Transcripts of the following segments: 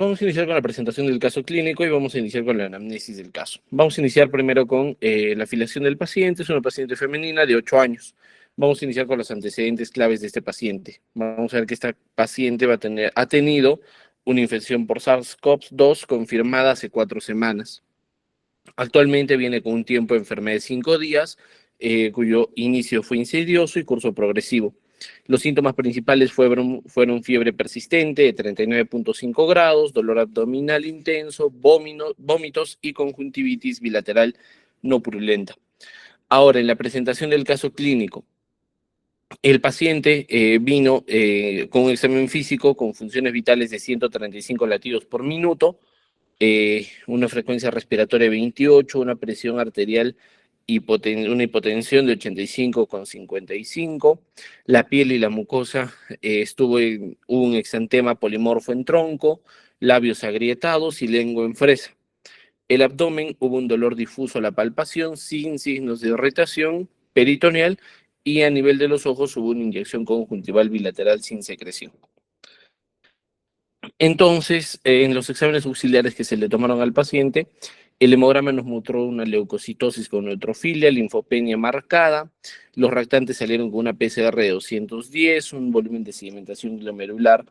Vamos a iniciar con la presentación del caso clínico y vamos a iniciar con la anamnesis del caso. Vamos a iniciar primero con la afiliación del paciente. Es una paciente femenina de 8 años. Vamos a iniciar con los antecedentes claves de este paciente. Vamos a ver que esta paciente ha tenido una infección por SARS-CoV-2 confirmada hace 4 semanas. Actualmente viene con un tiempo de enfermedad de 5 días, cuyo inicio fue insidioso y curso progresivo. Los síntomas principales fueron fiebre persistente de 39.5 grados, dolor abdominal intenso, vómitos y conjuntivitis bilateral no purulenta. Ahora, en la presentación del caso clínico, el paciente vino con un examen físico con funciones vitales de 135 latidos por minuto, una frecuencia respiratoria de 28, una presión arterial, una hipotensión de 85,55. La piel y la mucosa hubo un exantema polimorfo en tronco, labios agrietados y lengua en fresa. El abdomen hubo un dolor difuso a la palpación sin signos de irritación peritoneal y a nivel de los ojos hubo una inyección conjuntival bilateral sin secreción. Entonces, en los exámenes auxiliares que se le tomaron al paciente, el hemograma nos mostró una leucocitosis con neutrofilia, linfopenia marcada, los reactantes salieron con una PCR de 210, un volumen de sedimentación glomerular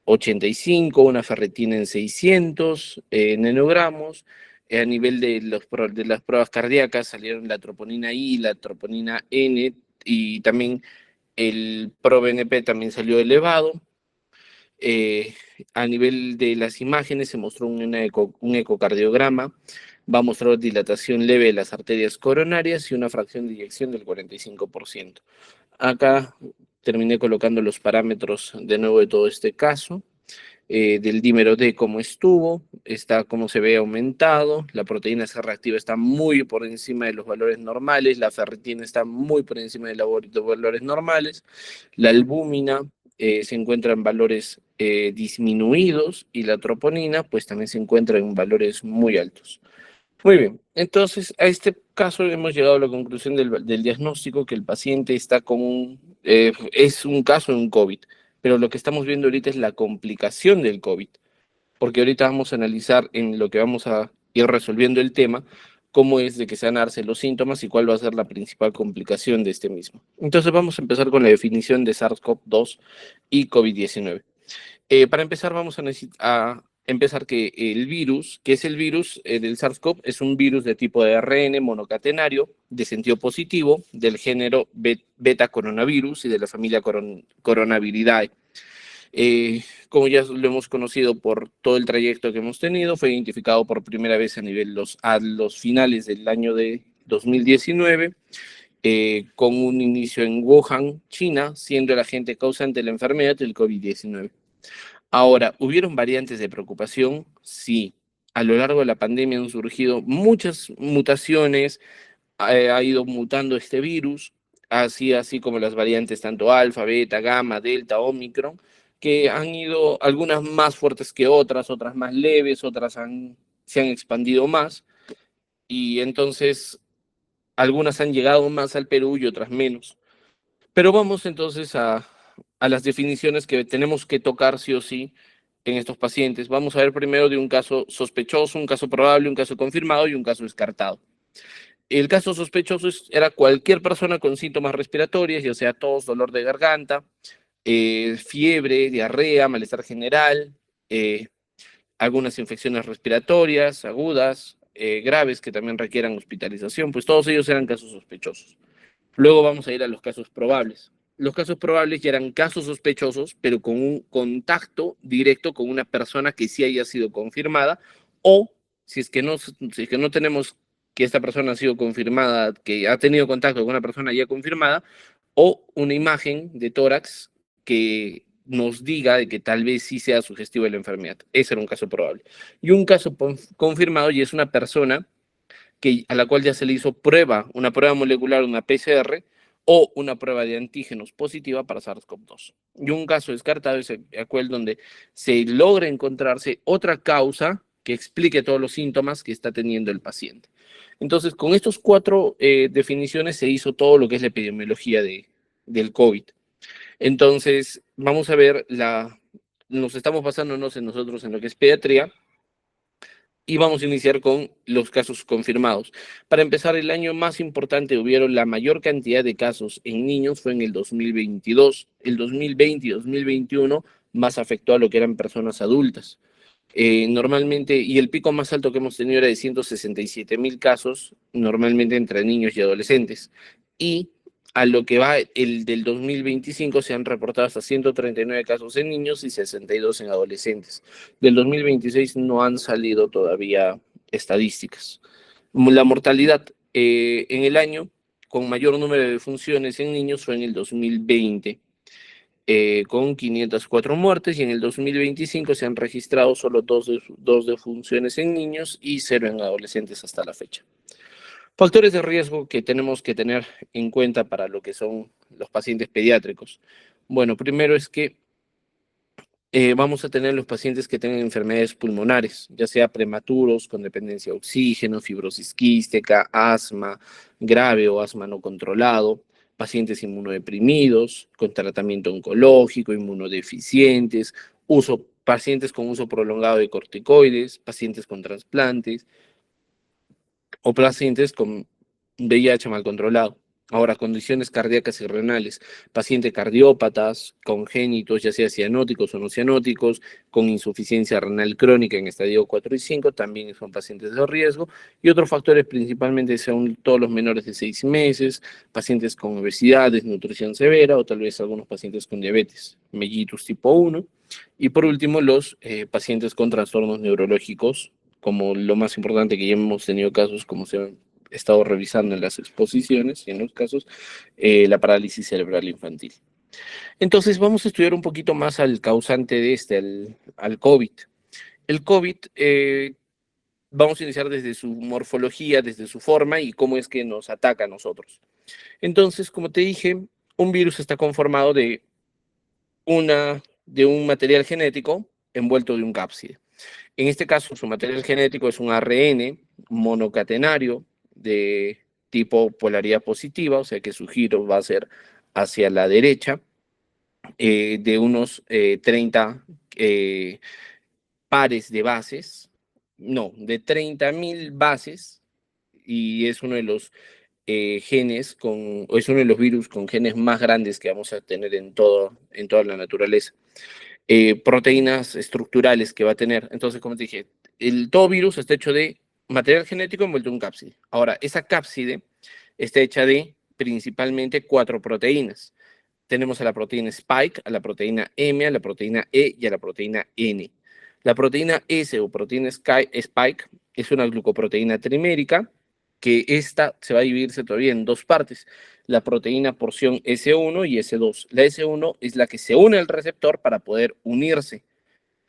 85, una ferritina en 600 nanogramos. A nivel de las pruebas cardíacas salieron la troponina I, la troponina N y también el ProBNP también salió elevado. A nivel de las imágenes se mostró un ecocardiograma, va a mostrar dilatación leve de las arterias coronarias y una fracción de eyección del 45%. Acá terminé colocando los parámetros de nuevo de todo este caso, del dímero D como estuvo, está como se ve aumentado, la proteína C reactiva está muy por encima de los valores normales, la ferritina está muy por encima de los valores normales, la albúmina se encuentra en valores disminuidos y la troponina pues también se encuentra en valores muy altos. Muy bien, entonces a este caso hemos llegado a la conclusión del diagnóstico que el paciente está es un caso de un COVID, pero lo que estamos viendo ahorita es la complicación del COVID, porque ahorita vamos a analizar en lo que vamos a ir resolviendo el tema, cómo es de que se van a darse los síntomas y cuál va a ser la principal complicación de este mismo. Entonces vamos a empezar con la definición de SARS-CoV-2 y COVID-19. Para empezar, vamos a empezar que el virus, que es el virus del SARS-CoV, es un virus de tipo de ARN monocatenario de sentido positivo del género beta coronavirus y de la familia Coronaviridae. Como ya lo hemos conocido por todo el trayecto que hemos tenido, fue identificado por primera vez a los finales del año de 2019, con un inicio en Wuhan, China, siendo el agente causante de la enfermedad del COVID-19. Ahora, ¿hubieron variantes de preocupación? Sí. A lo largo de la pandemia han surgido muchas mutaciones, ha ido mutando este virus, así como las variantes tanto alfa, beta, gamma, delta, omicron, que han ido algunas más fuertes que otras más leves, se han expandido más, y entonces algunas han llegado más al Perú y otras menos. Pero vamos entonces a las definiciones que tenemos que tocar sí o sí en estos pacientes. Vamos a ver primero de un caso sospechoso, un caso probable, un caso confirmado y un caso descartado. El caso sospechoso era cualquier persona con síntomas respiratorios, ya sea tos, dolor de garganta, fiebre, diarrea, malestar general, algunas infecciones respiratorias agudas, graves que también requieran hospitalización, pues todos ellos eran casos sospechosos. Luego vamos a ir a los casos probables. Los casos probables ya eran casos sospechosos, pero con un contacto directo con una persona que sí haya sido confirmada, o si es que no tenemos que esta persona ha sido confirmada, que ha tenido contacto con una persona ya confirmada, o una imagen de tórax que nos diga de que tal vez sí sea sugestivo de la enfermedad. Ese era un caso probable. Y un caso confirmado y es una persona a la cual ya se le hizo una prueba molecular, una PCR, o una prueba de antígenos positiva para SARS-CoV-2. Y un caso descartado es aquel donde se logra encontrarse otra causa que explique todos los síntomas que está teniendo el paciente. Entonces, con estos 4 definiciones se hizo todo lo que es la epidemiología del COVID. Entonces, vamos a ver nos estamos basándonos en nosotros en lo que es pediatría, y vamos a iniciar con los casos confirmados. Para empezar, el año más importante, hubieron la mayor cantidad de casos en niños fue en el 2022. El 2020 y 2021 más afectó a lo que eran personas adultas. Normalmente, y el pico más alto que hemos tenido era de 167.000 casos, normalmente entre niños y adolescentes. Y a lo que va el del 2025 se han reportado hasta 139 casos en niños y 62 en adolescentes. Del 2026 no han salido todavía estadísticas. La mortalidad en el año con mayor número de defunciones en niños fue en el 2020, con 504 muertes, y en el 2025 se han registrado solo dos defunciones en niños y 0 en adolescentes hasta la fecha. Factores de riesgo que tenemos que tener en cuenta para lo que son los pacientes pediátricos. Bueno, primero es que vamos a tener los pacientes que tengan enfermedades pulmonares, ya sea prematuros, con dependencia de oxígeno, fibrosis quística, asma grave o asma no controlado, pacientes inmunodeprimidos, con tratamiento oncológico, inmunodeficientes, pacientes con uso prolongado de corticoides, pacientes con trasplantes o pacientes con VIH mal controlado. Ahora, condiciones cardíacas y renales, pacientes cardiópatas, congénitos, ya sea cianóticos o no cianóticos, con insuficiencia renal crónica en estadio 4 y 5, también son pacientes de riesgo. Y otros factores principalmente son todos los menores de 6 meses, pacientes con obesidad, desnutrición severa o tal vez algunos pacientes con diabetes, mellitus tipo 1. Y por último, los pacientes con trastornos neurológicos, como lo más importante, que ya hemos tenido casos, como se han estado revisando en las exposiciones y en los casos, la parálisis cerebral infantil. Entonces vamos a estudiar un poquito más al causante de al COVID. El COVID, vamos a iniciar desde su morfología, desde su forma y cómo es que nos ataca a nosotros. Entonces, como te dije, un virus está conformado de un material genético envuelto de un cápside. En este caso, su material genético es un ARN monocatenario de tipo polaridad positiva, o sea que su giro va a ser hacia la derecha, de unos 30 pares de bases, no, de 30.000 bases, y es uno de los es uno de los virus con genes más grandes que vamos a tener en toda la naturaleza. Proteínas estructurales que va a tener. Entonces, como te dije, todo virus está hecho de material genético envuelto en un cápside. Ahora, esa cápside está hecha de principalmente 4 proteínas. Tenemos a la proteína Spike, a la proteína M, a la proteína E y a la proteína N. La proteína S o proteína Spike es una glucoproteína trimérica, que esta se va a dividirse todavía en 2 partes, la proteína porción S1 y S2. La S1 es la que se une al receptor para poder unirse,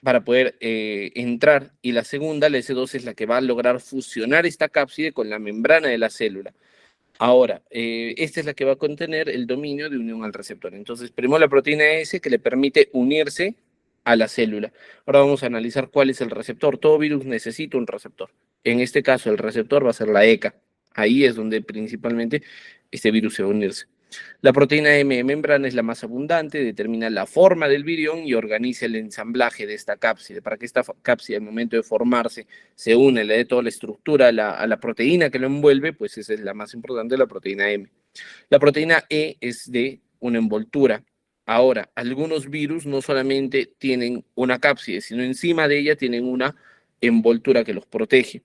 para poder entrar, y la segunda, la S2, es la que va a lograr fusionar esta cápside con la membrana de la célula. Ahora, esta es la que va a contener el dominio de unión al receptor. Entonces, primero la proteína S, que le permite unirse a la célula. Ahora vamos a analizar cuál es el receptor. Todo virus necesita un receptor. En este caso, el receptor va a ser la ECA. Ahí es donde principalmente este virus se va a unirse. La proteína M de membrana es la más abundante, determina la forma del virión y organiza el ensamblaje de esta cápside. Para que esta cápside, al momento de formarse, se une, le dé toda la estructura a la proteína que lo envuelve, pues esa es la más importante, la proteína M. La proteína E es de una envoltura. Ahora, algunos virus no solamente tienen una cápside, sino encima de ella tienen una envoltura que los protege.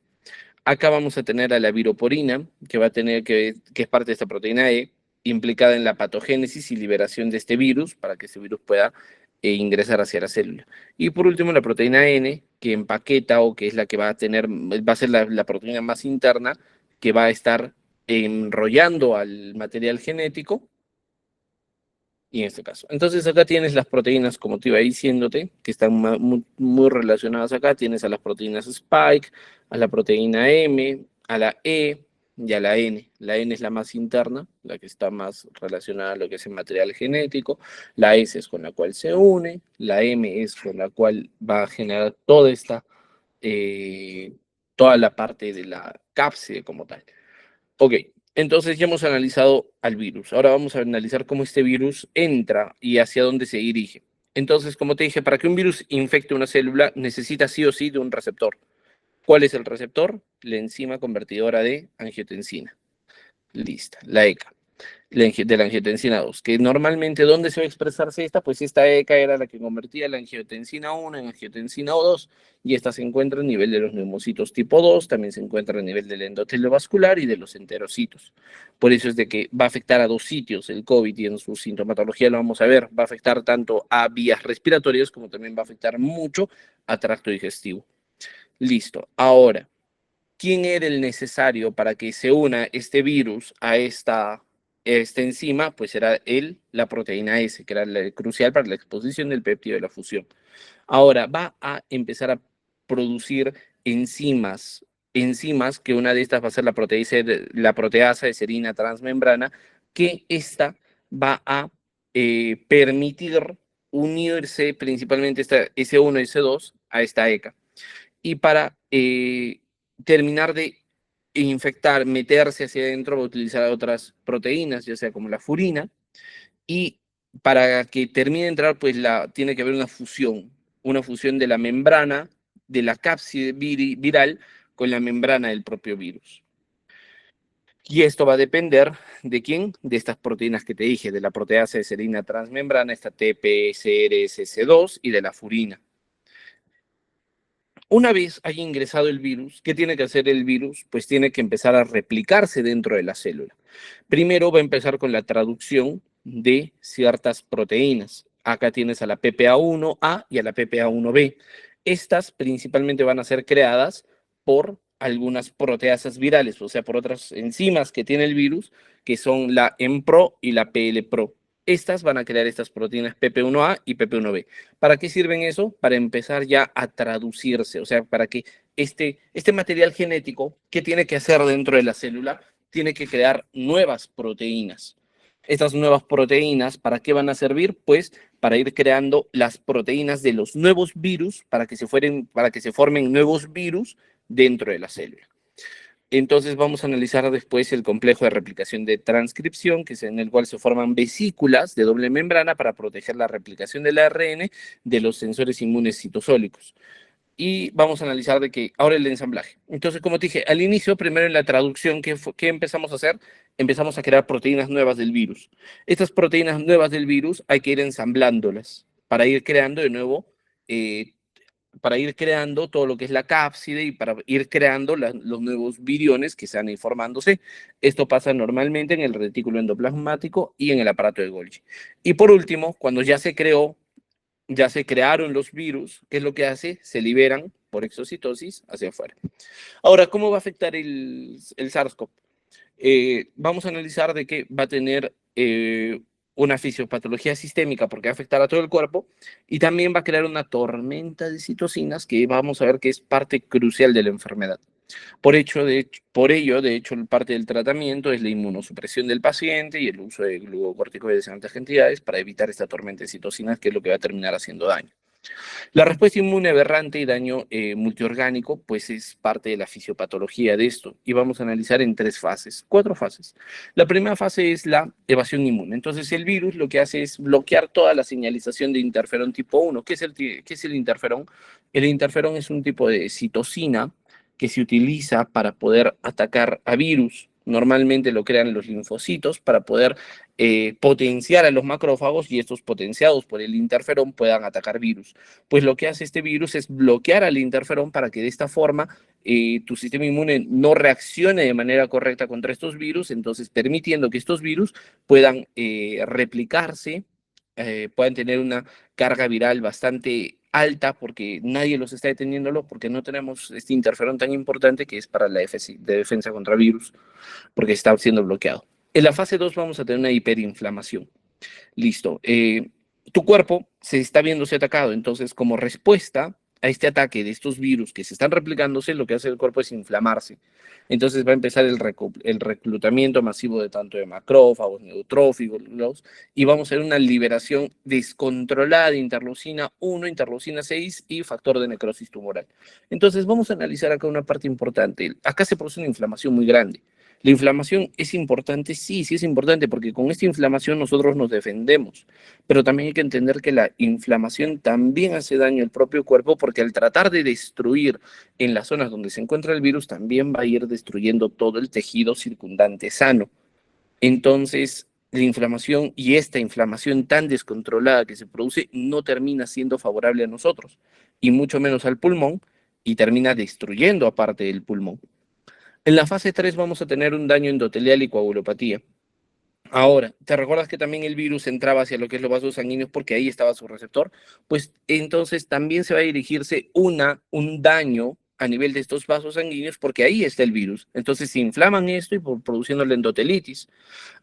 Acá vamos a tener a la viroporina, que va a tener que es parte de esta proteína E, implicada en la patogénesis y liberación de este virus, para que este virus pueda ingresar hacia la célula. Y por último, la proteína N, que empaqueta, o que es la que va a ser la proteína más interna, que va a estar enrollando al material genético, y en este caso. Entonces acá tienes las proteínas, como te iba diciéndote, que están muy relacionadas acá. Tienes a las proteínas Spike, a la proteína M, a la E y a la N. La N es la más interna, la que está más relacionada a lo que es el material genético. La S es con la cual se une. La M es con la cual va a generar eh, toda la parte de la cápside como tal. Ok, entonces ya hemos analizado al virus. Ahora vamos a analizar cómo este virus entra y hacia dónde se dirige. Entonces, como te dije, para que un virus infecte una célula, necesita sí o sí de un receptor. ¿Cuál es el receptor? La enzima convertidora de angiotensina. Lista, la ECA, de la angiotensina 2, que normalmente, ¿dónde se va a expresarse esta? Pues esta ECA era la que convertía la angiotensina 1 en angiotensina 2, y esta se encuentra a nivel de los neumocitos tipo 2, también se encuentra a nivel del endotelio vascular y de los enterocitos. Por eso es de que va a afectar a dos sitios el COVID, y en su sintomatología lo vamos a ver, va a afectar tanto a vías respiratorias como también va a afectar mucho a tracto digestivo. Listo, ahora, ¿quién era el necesario para que se una este virus a esta enzima? Pues era la proteína S, que era crucial para la exposición del péptido de la fusión. Ahora va a empezar a producir enzimas, que una de estas va a ser la proteasa de serina transmembrana, que esta va a permitir unirse principalmente esta S1 y S2 a esta ECA. Y para terminar de infectar, meterse hacia adentro, va a utilizar otras proteínas, ya sea como la furina, y para que termine de entrar, pues tiene que haber una fusión de la membrana, de la cápside viral con la membrana del propio virus. Y esto va a depender de quién, de estas proteínas que te dije, de la proteasa de serina transmembrana, esta TPSRSC2 y de la furina. Una vez haya ingresado el virus, ¿qué tiene que hacer el virus? Pues tiene que empezar a replicarse dentro de la célula. Primero va a empezar con la traducción de ciertas proteínas. Acá tienes a la PPA1A y a la PPA1B. Estas principalmente van a ser creadas por algunas proteasas virales, o sea, por otras enzimas que tiene el virus, que son la EMPRO y la PLPRO. Estas van a crear estas proteínas PP1A y PP1B. ¿Para qué sirven eso? Para empezar ya a traducirse, o sea, para que este material genético, ¿qué tiene que hacer dentro de la célula? Tiene que crear nuevas proteínas. Estas nuevas proteínas, ¿para qué van a servir? Pues para ir creando las proteínas de los nuevos virus, para que se formen nuevos virus dentro de la célula. Entonces vamos a analizar después el complejo de replicación de transcripción, que es en el cual se forman vesículas de doble membrana para proteger la replicación del ARN de los sensores inmunes citosólicos. Y vamos a analizar ahora el ensamblaje. Entonces, como te dije, al inicio, primero en la traducción, ¿qué empezamos a hacer? Empezamos a crear proteínas nuevas del virus. Estas proteínas nuevas del virus hay que ir ensamblándolas para ir creando de nuevo para ir creando todo lo que es la cápside y para ir creando los nuevos viriones que están formándose. Esto pasa normalmente en el retículo endoplasmático y en el aparato de Golgi. Y por último, cuando ya se crearon los virus, ¿qué es lo que hace? Se liberan por exocitosis hacia afuera. Ahora, ¿cómo va a afectar el SARS-CoV? Vamos a analizar de que va a tener una fisiopatología sistémica porque va a afectar a todo el cuerpo y también va a crear una tormenta de citocinas que vamos a ver que es parte crucial de la enfermedad. Por ello, de hecho, parte del tratamiento es la inmunosupresión del paciente y el uso de glucocorticoides en altas cantidades para evitar esta tormenta de citocinas, que es lo que va a terminar haciendo daño. La respuesta inmune aberrante y daño multiorgánico, pues es parte de la fisiopatología de esto. Y vamos a analizar en cuatro fases. La primera fase es la evasión inmune. Entonces, el virus lo que hace es bloquear toda la señalización de interferón tipo 1. ¿Qué es el interferón? El interferón es un tipo de citocina que se utiliza para poder atacar a virus. Normalmente lo crean los linfocitos para poder potenciar a los macrófagos y estos potenciados por el interferón puedan atacar virus. Pues lo que hace este virus es bloquear al interferón para que de esta forma tu sistema inmune no reaccione de manera correcta contra estos virus, entonces permitiendo que estos virus puedan replicarse, puedan tener una carga viral bastante alta porque nadie los está deteniéndolo, porque no tenemos este interferón tan importante que es para la defensa contra virus, porque está siendo bloqueado. En la fase 2 vamos a tener una hiperinflamación. Listo. Tu cuerpo se está viéndose atacado, entonces como respuesta a este ataque de estos virus que se están replicándose, lo que hace el cuerpo es inflamarse. Entonces va a empezar el reclutamiento masivo de tanto de macrófagos, neutrófilos, y vamos a ver una liberación descontrolada de interleucina 1, interleucina 6 y factor de necrosis tumoral. Entonces vamos a analizar acá una parte importante. Acá se produce una inflamación muy grande. ¿La inflamación es importante? Sí, sí es importante, porque con esta inflamación nosotros nos defendemos, pero también hay que entender que la inflamación también hace daño al propio cuerpo, porque al tratar de destruir en las zonas donde se encuentra el virus, también va a ir destruyendo todo el tejido circundante sano. Entonces, la inflamación y esta inflamación tan descontrolada que se produce no termina siendo favorable a nosotros, y mucho menos al pulmón, y termina destruyendo aparte del pulmón. En la fase 3 vamos a tener un daño endotelial y coagulopatía. Ahora, ¿te recuerdas que también el virus entraba hacia lo que es los vasos sanguíneos porque ahí estaba su receptor? Pues entonces también se va a dirigirse un daño a nivel de estos vasos sanguíneos porque ahí está el virus. Entonces se inflaman esto y produciendo la endotelitis.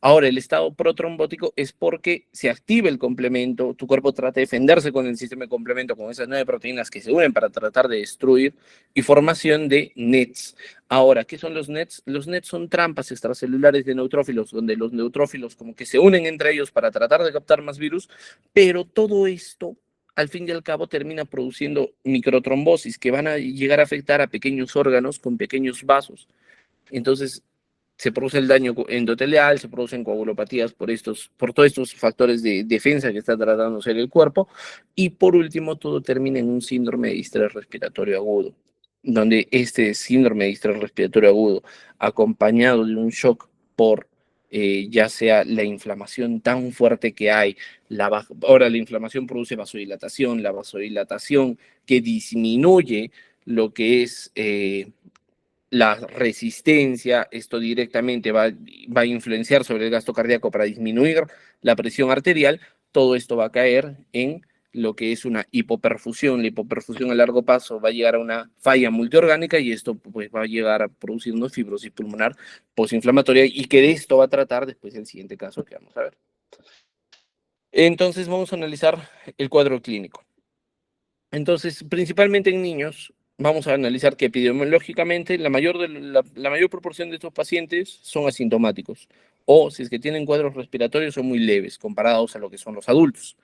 Ahora, el estado protrombótico es porque se activa el complemento, tu cuerpo trata de defenderse con el sistema de complemento, con esas 9 proteínas que se unen para tratar de destruir, y formación de NETs. Ahora, ¿qué son los NETs? Los NETs son trampas extracelulares de neutrófilos, donde los neutrófilos como que se unen entre ellos para tratar de captar más virus, pero todo esto al fin y al cabo termina produciendo microtrombosis que van a llegar a afectar a pequeños órganos con pequeños vasos. Entonces, se produce el daño endotelial, se producen coagulopatías por todos estos factores de defensa que está tratando de ser el cuerpo, y por último todo termina en un síndrome de distrés respiratorio agudo, donde este síndrome de distrés respiratorio agudo, acompañado de un shock por ya sea la inflamación tan fuerte que hay, ahora la inflamación produce vasodilatación, la vasodilatación que disminuye lo que es la resistencia, esto directamente va a influenciar sobre el gasto cardíaco para disminuir la presión arterial, todo esto va a caer en lo que es una hipoperfusión. La hipoperfusión a largo plazo va a llegar a una falla multiorgánica y esto pues va a llegar a producir una fibrosis pulmonar postinflamatoria, y que de esto va a tratar después el siguiente caso que vamos a ver. Entonces vamos a analizar el cuadro clínico. Entonces, principalmente en niños, vamos a analizar que epidemiológicamente la mayor proporción de estos pacientes son asintomáticos, o si es que tienen cuadros respiratorios son muy leves comparados a lo que son los adultos.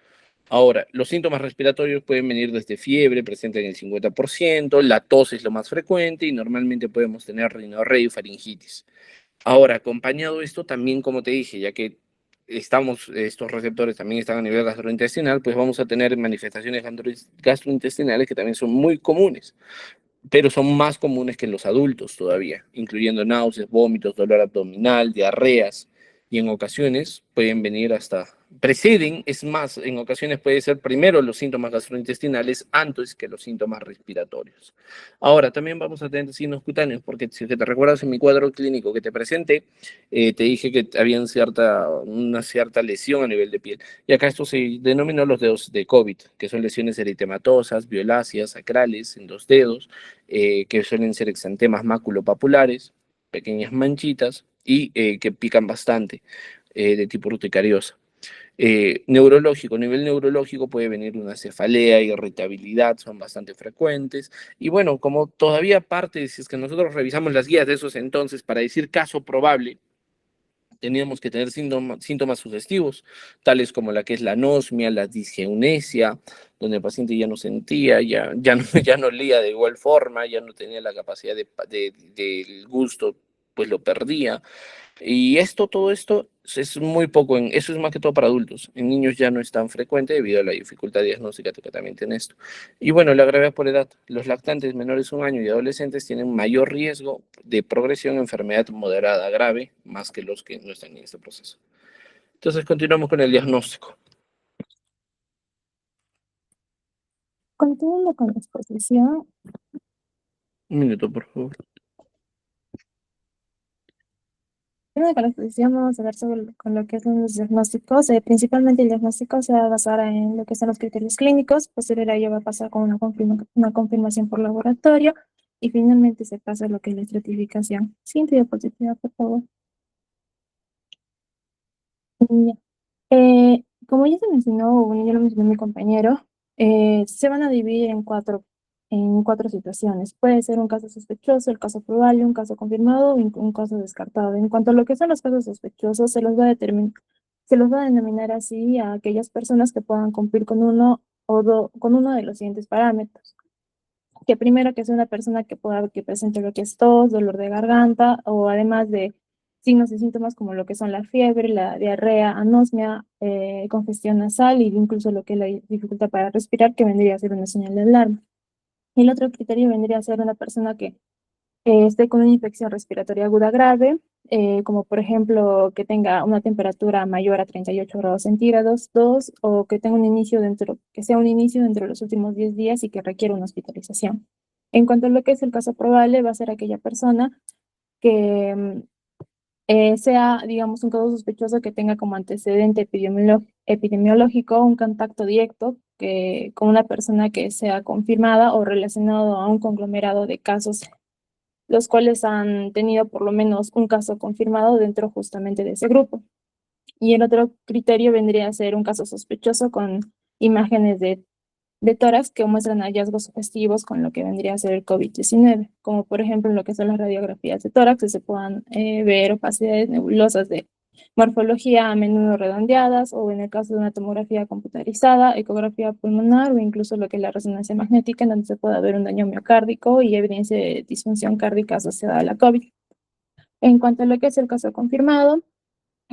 Ahora, los síntomas respiratorios pueden venir desde fiebre, presente en el 50%, la tos es lo más frecuente y normalmente podemos tener rinorrea y faringitis. Ahora, acompañado de esto también, como te dije, ya que estos receptores también están a nivel gastrointestinal, pues vamos a tener manifestaciones gastrointestinales que también son muy comunes, pero son más comunes que en los adultos todavía, incluyendo náuseas, vómitos, dolor abdominal, diarreas, y en ocasiones pueden venir preceden, es más, en ocasiones puede ser primero los síntomas gastrointestinales antes que los síntomas respiratorios. Ahora, también vamos a tener signos cutáneos, porque si te recuerdas en mi cuadro clínico que te presenté, te dije que había una cierta lesión a nivel de piel. Y acá esto se denominó los dedos de COVID, que son lesiones eritematosas, violáceas, sacrales, en 2 dedos, que suelen ser exantemas maculopapulares, pequeñas manchitas, y que pican bastante, de tipo urticariosa. Neurológico, a nivel neurológico puede venir una cefalea, irritabilidad, son bastante frecuentes. Y bueno, como todavía parte, si es que nosotros revisamos las guías de esos entonces para decir caso probable, teníamos que tener síntomas sugestivos, tales como la que es la anosmia, la disgeunesia, donde el paciente ya no sentía, ya no olía de igual forma, ya no tenía la capacidad del gusto, pues lo perdía. Y todo esto es muy poco, eso es más que todo para adultos. En niños ya no es tan frecuente debido a la dificultad diagnóstica que también tiene esto. Y bueno, la gravedad por edad. Los lactantes menores de 1 año y adolescentes tienen mayor riesgo de progresión a enfermedad moderada grave, más que los que no están en este proceso. Entonces continuamos con el diagnóstico. Continuando con la exposición, Un minuto, por favor. primero con la exposición vamos a ver con lo que son los diagnósticos. Principalmente el diagnóstico se va a basar en lo que son los criterios clínicos, posterior a ello va a pasar con una confirmación por laboratorio y finalmente se pasa a lo que es la estratificación. Siguiente diapositiva, por favor. Ya. Como ya se mencionó, bueno, ya lo mencionó mi compañero, se van a dividir en cuatro situaciones. Puede ser un caso sospechoso, el caso probable, un caso confirmado y un caso descartado. En cuanto a lo que son los casos sospechosos, se los va a denominar así a aquellas personas que puedan cumplir con uno de los siguientes parámetros. Que primero que sea una persona que presente lo que es tos, dolor de garganta, o además de signos y síntomas como lo que son la fiebre, la diarrea, anosmia, congestión nasal e incluso lo que es la dificultad para respirar, que vendría a ser una señal de alarma. Y el otro criterio vendría a ser una persona que esté con una infección respiratoria aguda grave, como por ejemplo que tenga una temperatura mayor a 38 grados centígrados, 2, o que tenga un inicio que sea un inicio dentro de los últimos 10 días y que requiera una hospitalización. En cuanto a lo que es el caso probable, va a ser aquella persona que sea, digamos, un caso sospechoso que tenga como antecedente epidemiológico un contacto directo con una persona que sea confirmada o relacionado a un conglomerado de casos, los cuales han tenido por lo menos un caso confirmado dentro justamente de ese grupo. Y el otro criterio vendría a ser un caso sospechoso con imágenes de tórax que muestran hallazgos sugestivos con lo que vendría a ser el COVID-19, como por ejemplo en lo que son las radiografías de tórax, que se puedan ver opacidades nebulosas de morfología a menudo redondeadas, o en el caso de una tomografía computarizada, ecografía pulmonar o incluso lo que es la resonancia magnética, en donde se pueda ver un daño miocárdico y evidencia de disfunción cárdica asociada a la COVID. En cuanto a lo que es el caso confirmado,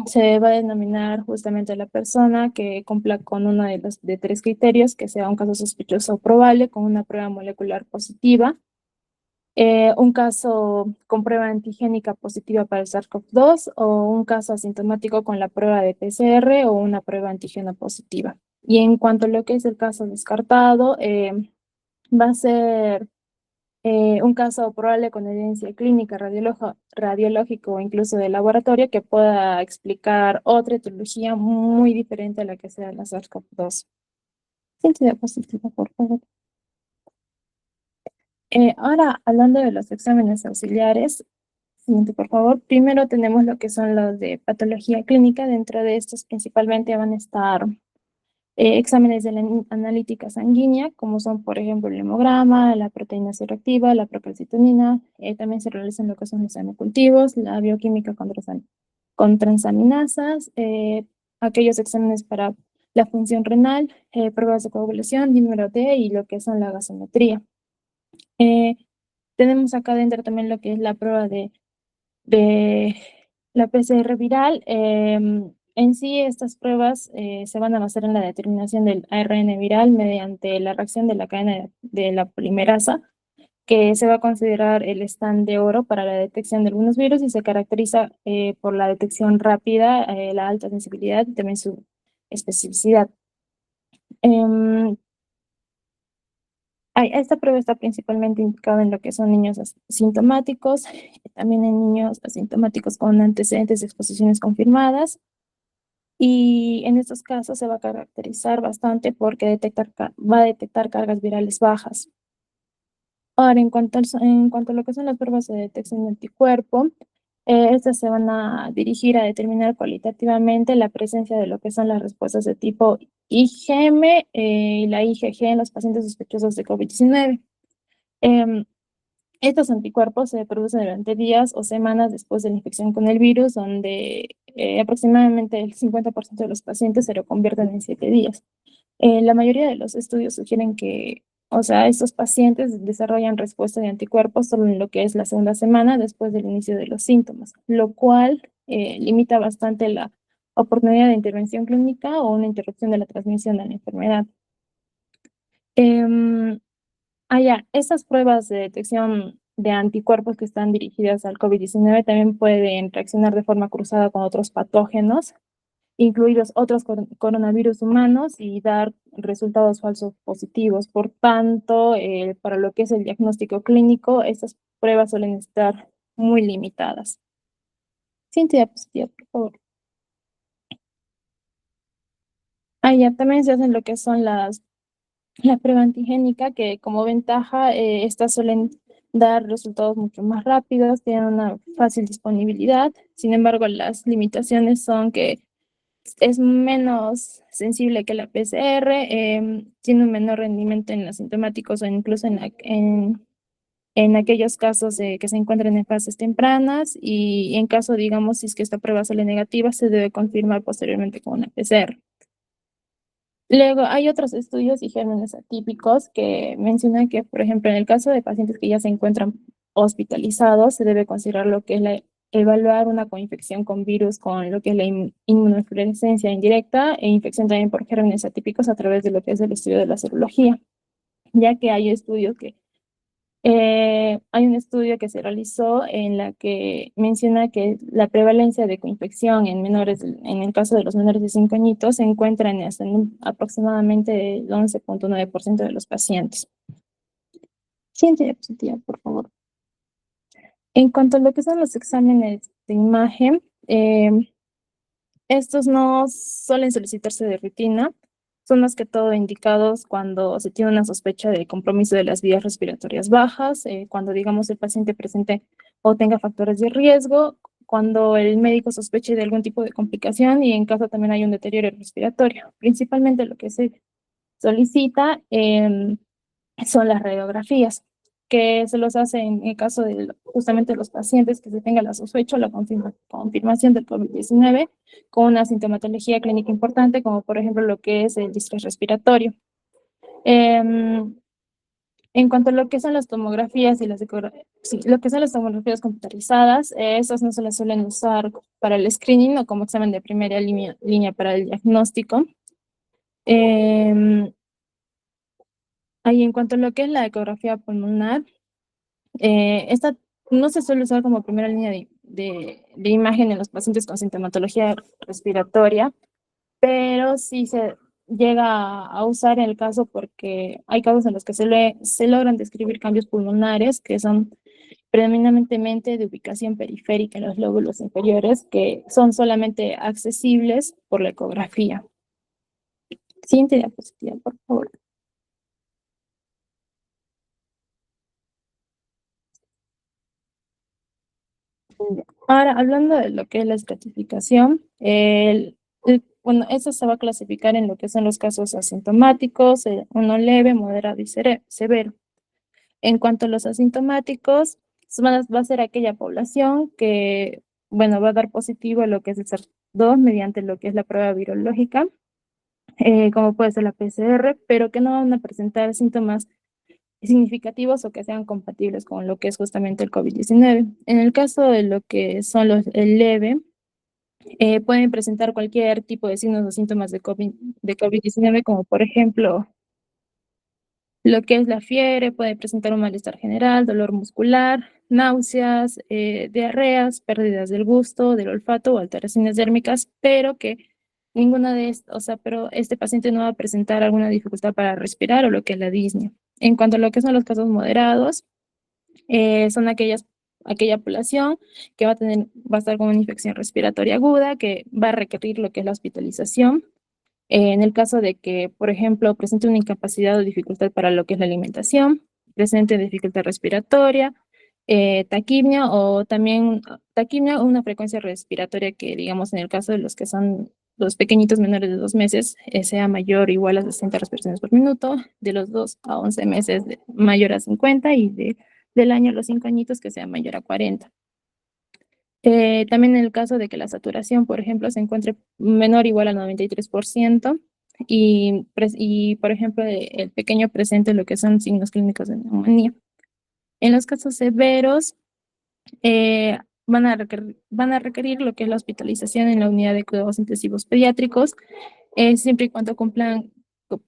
se va a denominar justamente a la persona que cumpla con uno de los de tres criterios, que sea un caso sospechoso o probable con una prueba molecular positiva, un caso con prueba antigénica positiva para el SARS-CoV-2 o un caso asintomático con la prueba de PCR o una prueba antígena positiva. Y en cuanto a lo que es el caso descartado, va a ser un caso probable con evidencia clínica, radiológico o incluso de laboratorio que pueda explicar otra etiología muy diferente a la que sea la SARS-CoV-2. Siguiente diapositiva, por favor. Ahora, hablando de los exámenes auxiliares, siguiente, por favor. Primero tenemos lo que son los de patología clínica. Dentro de estos principalmente van a estar exámenes de la analítica sanguínea, como son, por ejemplo, el hemograma, la proteína C reactiva, la procalcitonina. También se realizan lo que son los hemocultivos, la bioquímica con transaminasas, aquellos exámenes para la función renal, pruebas de coagulación, dímero D y lo que son la gasometría. Tenemos acá dentro también lo que es la prueba de la PCR viral. En sí, estas pruebas se van a basar en la determinación del ARN viral mediante la reacción de la cadena de la polimerasa, que se va a considerar el stand de oro para la detección de algunos virus y se caracteriza por la detección rápida, la alta sensibilidad y también su especificidad. Esta prueba está principalmente indicada en lo que son niños asintomáticos, también en niños asintomáticos con antecedentes de exposiciones confirmadas. Y en estos casos se va a caracterizar bastante porque va a detectar cargas virales bajas. Ahora, en cuanto a lo que son las pruebas de detección de anticuerpo, estas se van a dirigir a determinar cualitativamente la presencia de lo que son las respuestas de tipo IgM y la IgG en los pacientes sospechosos de COVID-19. Estos anticuerpos se producen durante días o semanas después de la infección con el virus, donde aproximadamente el 50% de los pacientes se lo convierten en 7 días. La mayoría de los estudios sugieren que, o sea, estos pacientes desarrollan respuesta de anticuerpos solo en lo que es la segunda semana después del inicio de los síntomas, lo cual limita bastante la oportunidad de intervención clínica o una interrupción de la transmisión de la enfermedad. Estas pruebas de detección de anticuerpos que están dirigidas al COVID-19 también pueden reaccionar de forma cruzada con otros patógenos, incluidos otros coronavirus humanos, y dar resultados falsos positivos. Por tanto, para lo que es el diagnóstico clínico, estas pruebas suelen estar muy limitadas. Siguiente diapositiva, por favor. También se hacen lo que son la prueba antigénica, que como ventaja, estas suelen dar resultados mucho más rápidos, tienen una fácil disponibilidad. Sin embargo, las limitaciones son que es menos sensible que la PCR, tiene un menor rendimiento en los sintomáticos o incluso en aquellos casos que se encuentran en fases tempranas, y en caso, digamos, si es que esta prueba sale negativa, se debe confirmar posteriormente con una PCR. Luego, hay otros estudios y gérmenes atípicos que mencionan que, por ejemplo, en el caso de pacientes que ya se encuentran hospitalizados, se debe considerar lo que es evaluar una coinfección con virus con lo que es la inmunofluorescencia indirecta e infección también por gérmenes atípicos a través de lo que es el estudio de la serología, ya que hay estudios que hay un estudio que se realizó en la que menciona que la prevalencia de coinfección en menores, en el caso de los menores de 5 añitos, se encuentra en, hasta en aproximadamente el 11,9% de los pacientes. Siguiente diapositiva, por favor. En cuanto a lo que son los exámenes de imagen, estos no suelen solicitarse de rutina, son más que todo indicados cuando se tiene una sospecha de compromiso de las vías respiratorias bajas, cuando digamos el paciente presente o tenga factores de riesgo, cuando el médico sospeche de algún tipo de complicación y en caso también hay un deterioro respiratorio. Principalmente lo que se solicita son las radiografías, que se los hace en el caso de justamente los pacientes que se tenga la sospecha o la confirmación del COVID-19 con una sintomatología clínica importante, como por ejemplo lo que es el distrés respiratorio. En cuanto a lo que son las tomografías y lo que son las tomografías computarizadas, esas no se las suelen usar para el screening o como examen de primera línea para el diagnóstico. Ahí en cuanto a lo que es la ecografía pulmonar, esta no se suele usar como primera línea de imagen en los pacientes con sintomatología respiratoria, pero sí se llega a usar en el caso porque hay casos en los que se logran describir cambios pulmonares que son predominantemente de ubicación periférica en los lóbulos inferiores, que son solamente accesibles por la ecografía. Siguiente diapositiva, por favor. Ahora, hablando de lo que es la estratificación, bueno, eso se va a clasificar en lo que son los casos asintomáticos, uno leve, moderado y severo. En cuanto a los asintomáticos, va a ser aquella población que, bueno, va a dar positivo a lo que es el SARS-2 mediante lo que es la prueba virológica, como puede ser la PCR, pero que no van a presentar síntomas significativos o que sean compatibles con lo que es justamente el COVID-19. En el caso de lo que son el leve, pueden presentar cualquier tipo de signos o síntomas de COVID-19, como por ejemplo lo que es la fiebre, puede presentar un malestar general, dolor muscular, náuseas, diarreas, pérdidas del gusto, del olfato o alteraciones dérmicas, pero que ninguna de estas, o sea, pero este paciente no va a presentar alguna dificultad para respirar o lo que es la disnea. En cuanto a lo que son los casos moderados, son aquella población que va a estar con una infección respiratoria aguda, que va a requerir lo que es la hospitalización. En el caso de que, por ejemplo, presente una incapacidad o dificultad para lo que es la alimentación, presente dificultad respiratoria, taquipnia o también taquipnia o una frecuencia respiratoria que, digamos, en el caso de los que son los pequeñitos menores de 2 meses, sea mayor o igual a 60 respiraciones por minuto, de los 2 a 11 meses mayor a 50 y del año a los 5 añitos que sea mayor a 40. También en el caso de que la saturación, por ejemplo, se encuentre menor o igual al 93% y, por ejemplo, el pequeño presente lo que son signos clínicos de neumonía. En los casos severos, van a requerir lo que es la hospitalización en la unidad de cuidados intensivos pediátricos, siempre y cuando cumplan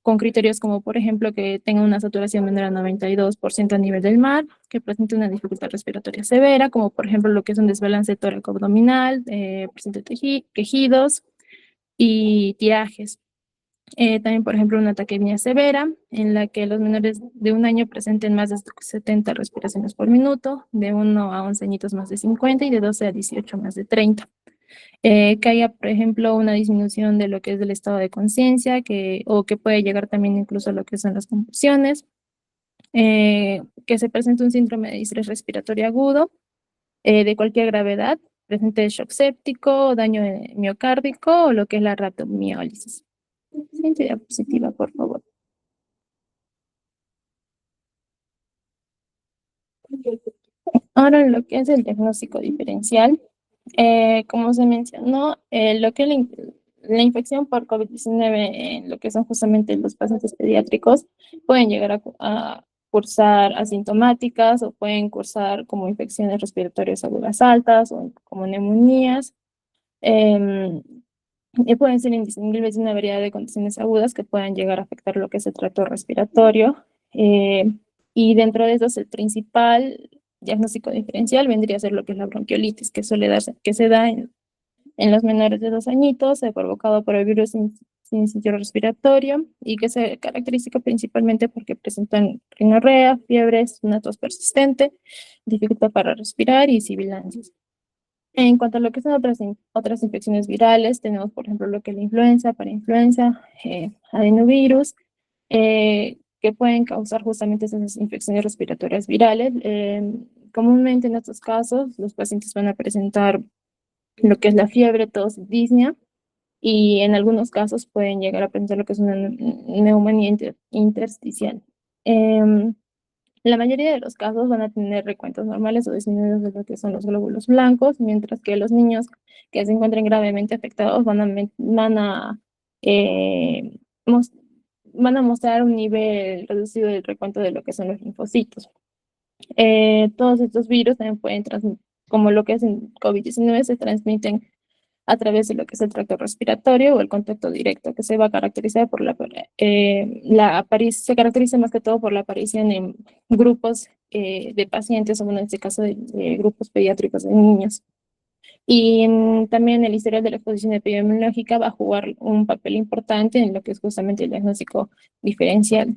con criterios como, por ejemplo, que tenga una saturación menor a 92% a nivel del mar, que presente una dificultad respiratoria severa, como por ejemplo lo que es un desbalance tóraco-abdominal, presente quejidos y tirajes. También, por ejemplo, una taquipnea severa, en la que los menores de 1 año presenten más de 70 respiraciones por minuto, de 1 a 11 añitos más de 50 y de 12 a 18 más de 30. Que haya, por ejemplo, una disminución de lo que es del estado de conciencia, o que puede llegar también incluso a lo que son las convulsiones, que se presente un síndrome de distrés respiratorio agudo, de cualquier gravedad, presente shock séptico, daño miocárdico o lo que es la rhabdomiólisis. Siguiente diapositiva, por favor. Ahora lo que es el diagnóstico diferencial, como se mencionó, lo que es la infección por COVID-19 en lo que son justamente los pacientes pediátricos pueden llegar a cursar asintomáticas o pueden cursar como infecciones respiratorias agudas altas o como neumonías. em, y pueden ser indistinguibles de una variedad de condiciones agudas que puedan llegar a afectar lo que es el tracto respiratorio. eh, y dentro de esos, el principal diagnóstico diferencial vendría a ser lo que es la bronquiolitis, que suele darse, que se da en los menores de 2 añitos, provocado por el virus sincicial respiratorio y que se caracteriza principalmente porque presentan rinorrea, fiebres, una tos persistente, dificultad para respirar y sibilancias. En cuanto a lo que son otras infecciones virales, tenemos, por ejemplo, lo que es la influenza, parainfluenza, adenovirus, que pueden causar justamente esas infecciones respiratorias virales. Comúnmente en estos casos, los pacientes van a presentar lo que es la fiebre, tos, disnea, y en algunos casos pueden llegar a presentar lo que es una neumonía intersticial. Em, la mayoría de los casos van a tener recuentos normales o disminuidos de lo que son los glóbulos blancos, mientras que los niños que se encuentren gravemente afectados eh, mos- van a mostrar un nivel reducido del recuento de lo que son los linfocitos. Todos estos virus también pueden transmitir, como lo que es en COVID-19, se transmiten a través de lo que es el tracto respiratorio o el contacto directo, que se va a caracterizar por se caracteriza más que todo por la aparición en grupos de pacientes, o bueno, en este caso de grupos pediátricos de niños. Y también el historial de la exposición epidemiológica va a jugar un papel importante en lo que es justamente el diagnóstico diferencial.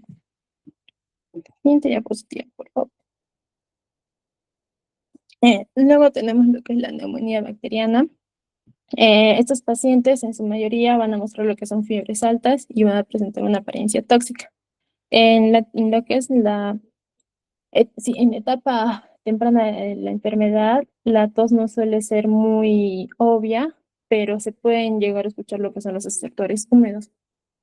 Siguiente diapositiva, por favor. Luego tenemos lo que es la neumonía bacteriana. Estos pacientes en su mayoría van a mostrar lo que son fiebres altas y van a presentar una apariencia tóxica. En lo que es sí, en la etapa temprana de la enfermedad, la tos no suele ser muy obvia, pero se pueden llegar a escuchar lo que son los sectores húmedos.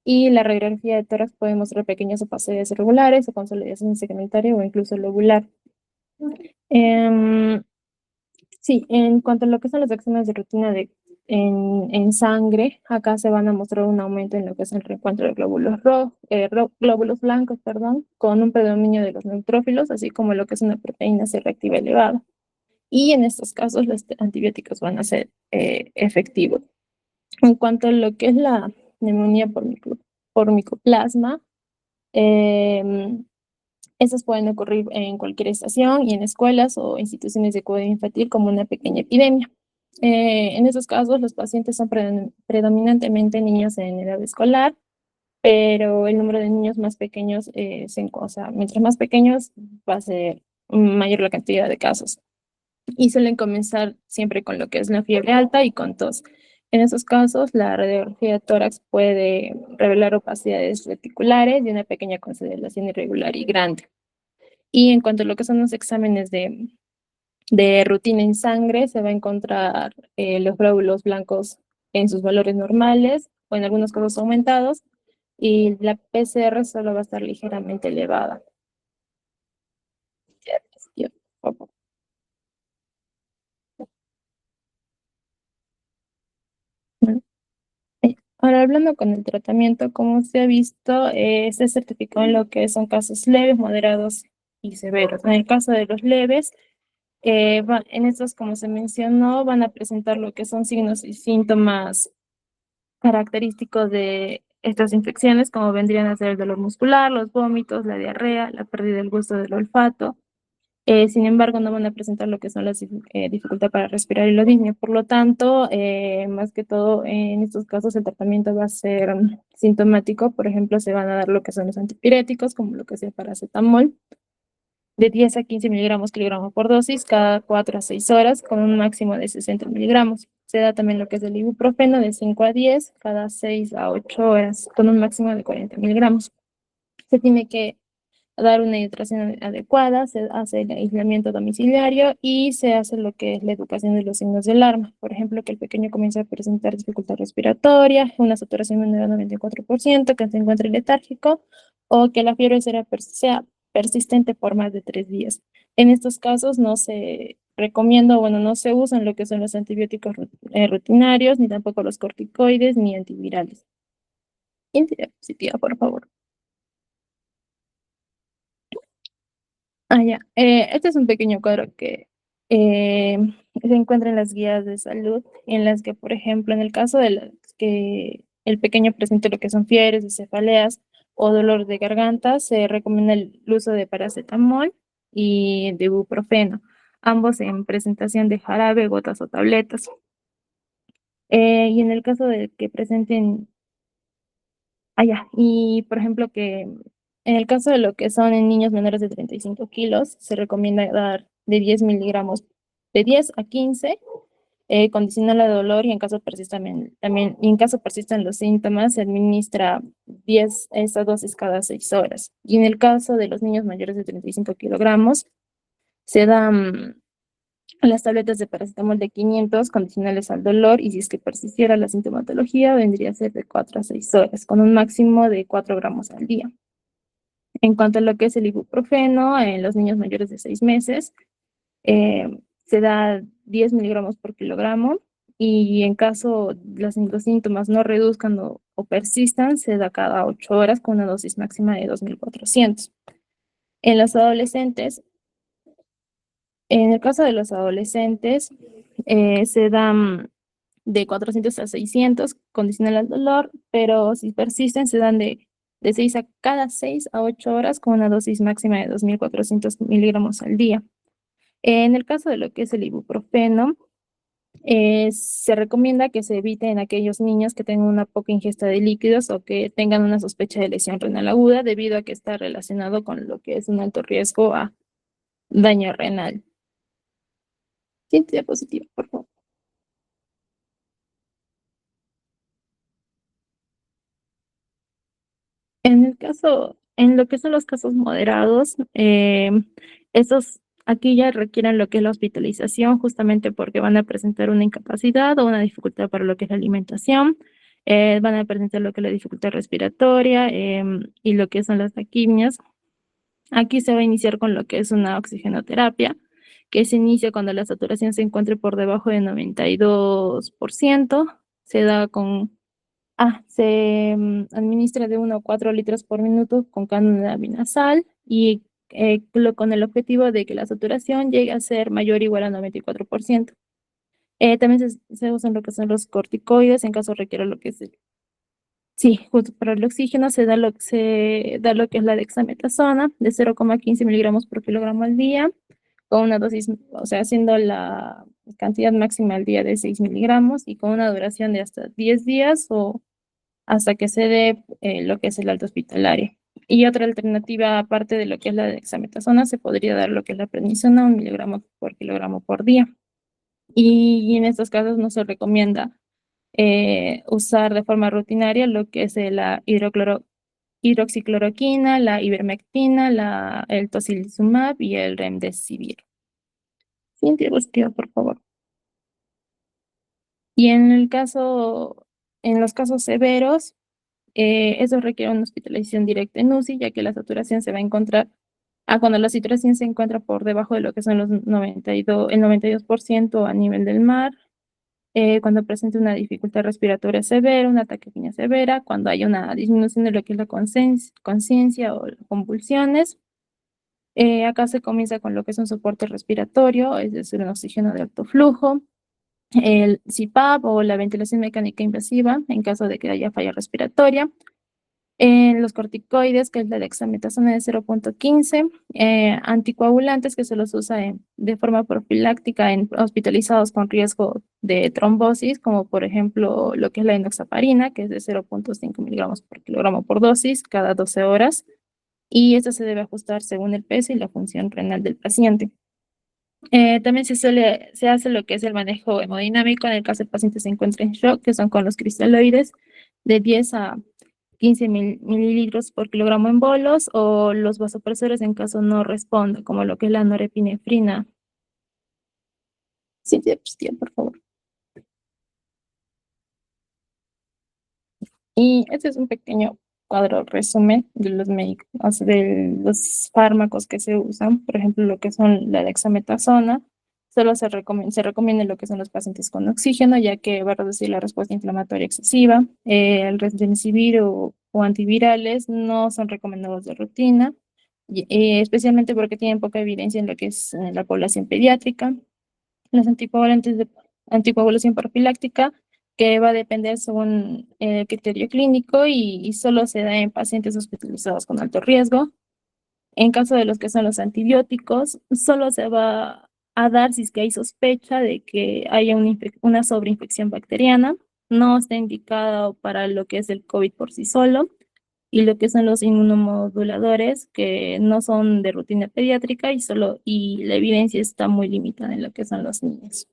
Y la radiografía de tórax puede mostrar pequeñas opacidades irregulares o consolidación segmentaria o incluso lobular. Em, Sí, en cuanto a lo que son los exámenes de rutina en sangre, acá se van a mostrar un aumento en lo que es el reencuentro de glóbulos glóbulos blancos, perdón, con un predominio de los neutrófilos, así como lo que es una proteína C reactiva elevada. Y en estos casos los antibióticos van a ser efectivos. En cuanto a lo que es la neumonía por micoplasma, em, estas pueden ocurrir en cualquier estación y en escuelas o instituciones de cuidado infantil como una pequeña epidemia. En esos casos, los pacientes son predominantemente niños en edad escolar, pero el número de niños más pequeños, o sea, mientras más pequeños, va a ser mayor la cantidad de casos. Y suelen comenzar siempre con lo que es la fiebre alta y con tos. En esos casos, la radiografía de tórax puede revelar opacidades reticulares y una pequeña consolidación irregular y grande. Y en cuanto a lo que son los exámenes de rutina en sangre, se va a encontrar los glóbulos blancos en sus valores normales o en algunos casos aumentados, y la PCR solo va a estar ligeramente elevada. Ahora, hablando con el tratamiento, como se ha visto, se certificó en lo que son casos leves, moderados y severos. En el caso de los leves, en estos, como se mencionó, van a presentar lo que son signos y síntomas característicos de estas infecciones, como vendrían a ser el dolor muscular, los vómitos, la diarrea, la pérdida del gusto del olfato. Sin embargo, no van a presentar lo que son las dificultad para respirar y la disnea. Por lo tanto, más que todo, en estos casos el tratamiento va a ser sintomático. Por ejemplo, se van a dar lo que son los antipiréticos, como lo que es el paracetamol, de 10 a 15 miligramos kilogramo por dosis, cada 4 a 6 horas, con un máximo de 60 miligramos. Se da también lo que es el ibuprofeno de 5 a 10, cada 6 a 8 horas, con un máximo de 40 miligramos. Se tiene que dar una hidratación adecuada, se hace el aislamiento domiciliario y se hace lo que es la educación de los signos de alarma. Por ejemplo, que el pequeño comienza a presentar dificultad respiratoria, una saturación menor al 94%, que se encuentre letárgico o que la fiebre sea persistente por más de 3 días. En estos casos no se recomienda, bueno, no se usan lo que son los antibióticos rutinarios, ni tampoco los corticoides, ni antivirales. Siguiente diapositiva, por favor. Ya. Este es un pequeño cuadro que eh, se encuentra en las guías de salud, en las que, por ejemplo, en el caso de las que el pequeño presente lo que son fiebres o cefaleas o dolor de garganta, se recomienda el uso de paracetamol y de ibuprofeno, ambos en presentación de jarabe, gotas o tabletas. Y en el caso de que presenten ya. Y por ejemplo que en el caso de lo que son en niños menores de 35 kilos, se recomienda dar de 10 miligramos, de 10 a 15, condicional a dolor y en caso persistan también, y en caso persistan los síntomas, se administra 10 esa dosis cada 6 horas. Y en el caso de los niños mayores de 35 kilogramos, se dan las tabletas de paracetamol de 500 condicionales al dolor y si es que persistiera la sintomatología vendría a ser de 4 a 6 horas con un máximo de 4 gramos al día. En cuanto a lo que es el ibuprofeno, en los niños mayores de 6 meses eh, se da 10 miligramos por kilogramo y en caso los síntomas no reduzcan o persistan, se da cada 8 horas con una dosis máxima de 2.400. En los adolescentes, en el caso de los adolescentes, se dan de 400 a 600, condicional al dolor, pero si persisten, se dan de 6 a cada 6 a 8 horas con una dosis máxima de 2.400 miligramos al día. En el caso de lo que es el ibuprofeno, se recomienda que se evite en aquellos niños que tengan una poca ingesta de líquidos o que tengan una sospecha de lesión renal aguda, debido a que está relacionado con lo que es un alto riesgo a daño renal. Siguiente diapositiva, por favor. En el caso, en lo que son los casos moderados, estos aquí ya requieren lo que es la hospitalización, justamente porque van a presentar una incapacidad o una dificultad para lo que es la alimentación, van a presentar lo que es la dificultad respiratoria y lo que son las taquimias. Aquí se va a iniciar con lo que es una oxigenoterapia, que se inicia cuando la saturación se encuentre por debajo de 92%, se da con se administra de 1 a 4 litros por minuto con cánula binasal y con el objetivo de que la saturación llegue a ser mayor o igual a 94%. También se usan lo que son los corticoides en caso requiera lo que es sí, justo para el oxígeno se da lo que es la dexametasona de 0,15 miligramos por kilogramo al día, con una dosis, o sea, haciendo la cantidad máxima al día de 6 miligramos y con una duración de hasta 10 días o hasta que se dé lo que es el alta hospitalaria. Y otra alternativa, aparte de lo que es la dexametasona, se podría dar lo que es la prednisona, 1 miligramo por kilogramo por día. Y en estos casos no se recomienda usar de forma rutinaria lo que es la hidroxicloroquina, la ivermectina, el tocilizumab y el remdesivir. Siguiente diapositiva, por favor. Y en los casos severos, eso requiere una hospitalización directa en UCI, ya que la saturación se va a encontrar, cuando la saturación se encuentra por debajo de lo que son el 92% a nivel del mar, cuando presente una dificultad respiratoria severa, una taquicardia severa, cuando hay una disminución de lo que es la conciencia o convulsiones. Acá se comienza con lo que es un soporte respiratorio, es decir, un oxígeno de alto flujo, el CPAP o la ventilación mecánica invasiva en caso de que haya falla respiratoria. En los corticoides, que es la dexametasona de 0,15, anticoagulantes que se los usa de forma profiláctica en hospitalizados con riesgo de trombosis, como por ejemplo lo que es la enoxaparina, que es de 0,5 miligramos por kilogramo por dosis cada 12 horas, y esto se debe ajustar según el peso y la función renal del paciente. También se hace lo que es el manejo hemodinámico en el caso el paciente se encuentre en shock, que son con los cristaloides de 10 a 15 mililitros por kilogramo en bolos, o los vasopresores en caso no responda, como lo que es la norepinefrina. Sí, diapositiva, por favor. Y este es un pequeño cuadro resumen de de los fármacos que se usan, por ejemplo, lo que son la dexametasona. Solo se recomienda lo que son los pacientes con oxígeno, ya que va a reducir la respuesta inflamatoria excesiva. El remdesivir o antivirales no son recomendados de rutina. especialmente porque tienen poca evidencia en lo que es la población pediátrica. Los anticoagulantes de anticoagulación profiláctica, que va a depender según el criterio clínico y solo se da en pacientes hospitalizados con alto riesgo. En caso de los que son los antibióticos, solo se va a dar si es que hay sospecha de que haya una sobreinfección bacteriana. No está indicado para lo que es el COVID por sí solo y lo que son los inmunomoduladores, que no son de rutina pediátrica y la evidencia está muy limitada en lo que son los niños.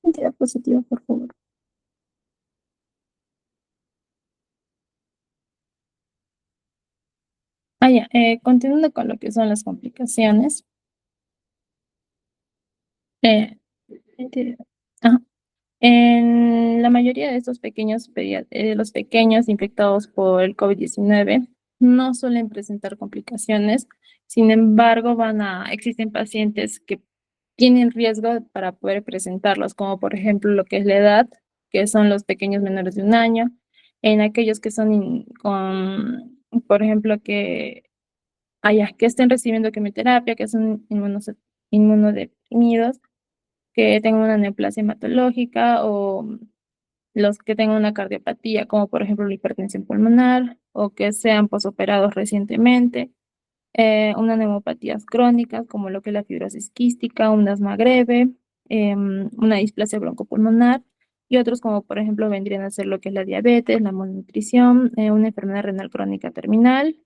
Entidad positiva, por favor. Ya, continuando con lo que son las complicaciones. eh, entidad- ajá. En la mayoría de estos los pequeños infectados por el COVID-19 no suelen presentar complicaciones. Sin embargo, existen pacientes que tienen riesgo para poder presentarlos, como por ejemplo lo que es la edad, que son los pequeños menores de 1 año, en aquellos que son por ejemplo, que estén recibiendo quimioterapia, que son inmunodeprimidos, que tengan una neoplasia hematológica o los que tengan una cardiopatía, como por ejemplo la hipertensión pulmonar, o que sean posoperados recientemente, unas neumopatías crónicas, como lo que es la fibrosis quística, un asma grave, una displasia broncopulmonar, y otros como por ejemplo vendrían a ser lo que es la diabetes, la malnutrición, una enfermedad renal crónica terminal,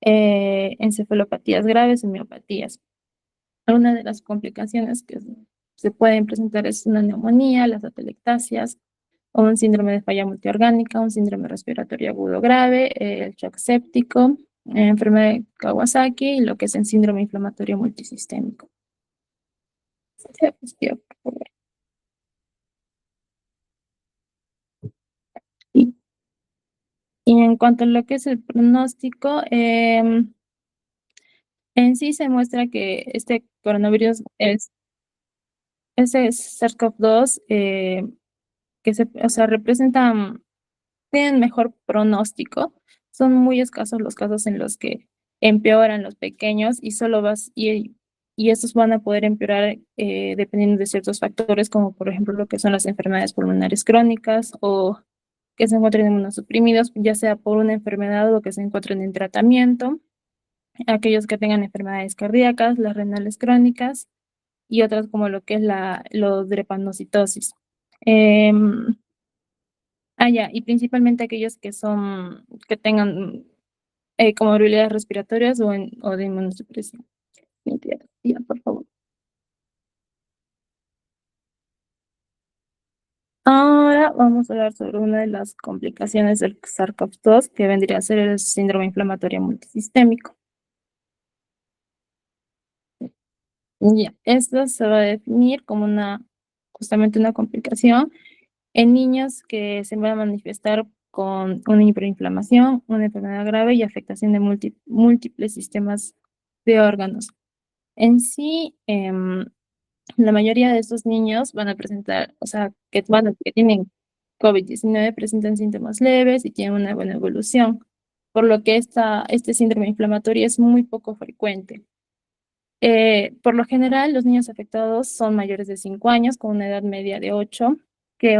encefalopatías graves y miopatías. Una de las complicaciones que se pueden presentar es una neumonía, las atelectasias, o un síndrome de falla multiorgánica, un síndrome respiratorio agudo grave, el shock séptico, enfermedad de Kawasaki y lo que es el síndrome inflamatorio multisistémico. Diapositiva, por favor. Y, y en cuanto a lo que es el pronóstico, en sí se muestra que este coronavirus ese SARS-CoV-2, o sea, tienen mejor pronóstico. Son muy escasos los casos en los que empeoran los pequeños y estos van a poder empeorar dependiendo de ciertos factores, como por ejemplo lo que son las enfermedades pulmonares crónicas o que se encuentren inmunosuprimidos, ya sea por una enfermedad o que se encuentren en tratamiento, aquellos que tengan enfermedades cardíacas, las renales crónicas y otras como lo que es los drepanocitosis. Ya, y principalmente aquellos que tengan comorbilidades respiratorias o de inmunosupresión. Ya, por favor. Ahora vamos a hablar sobre una de las complicaciones del SARS-CoV-2, que vendría a ser el síndrome inflamatorio multisistémico. Ya, esto se va a definir como justamente una complicación en niños que se van a manifestar con una hiperinflamación, una enfermedad grave y afectación de múltiples sistemas de órganos. En sí, la mayoría de estos niños van a presentar, o sea, que tienen COVID-19 presentan síntomas leves y tienen una buena evolución, por lo que este síndrome inflamatorio es muy poco frecuente. Por lo general, los niños afectados son mayores de 5 años, con una edad media de 8, que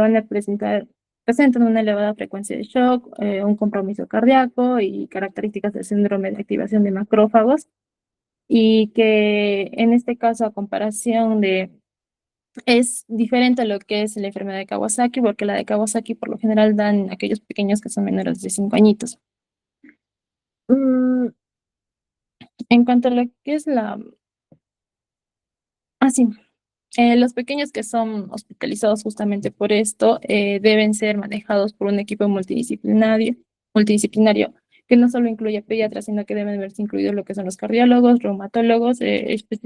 presentan una elevada frecuencia de shock, un compromiso cardíaco y características del síndrome de activación de macrófagos, y que en este caso, a comparación es diferente a lo que es la enfermedad de Kawasaki, porque la de Kawasaki por lo general dan aquellos pequeños que son menores de 5 añitos. Mm, en cuanto a lo que es sí, los pequeños que son hospitalizados justamente por esto deben ser manejados por un equipo multidisciplinario que no solo incluye pediatras, sino que deben verse incluidos lo que son los cardiólogos, reumatólogos,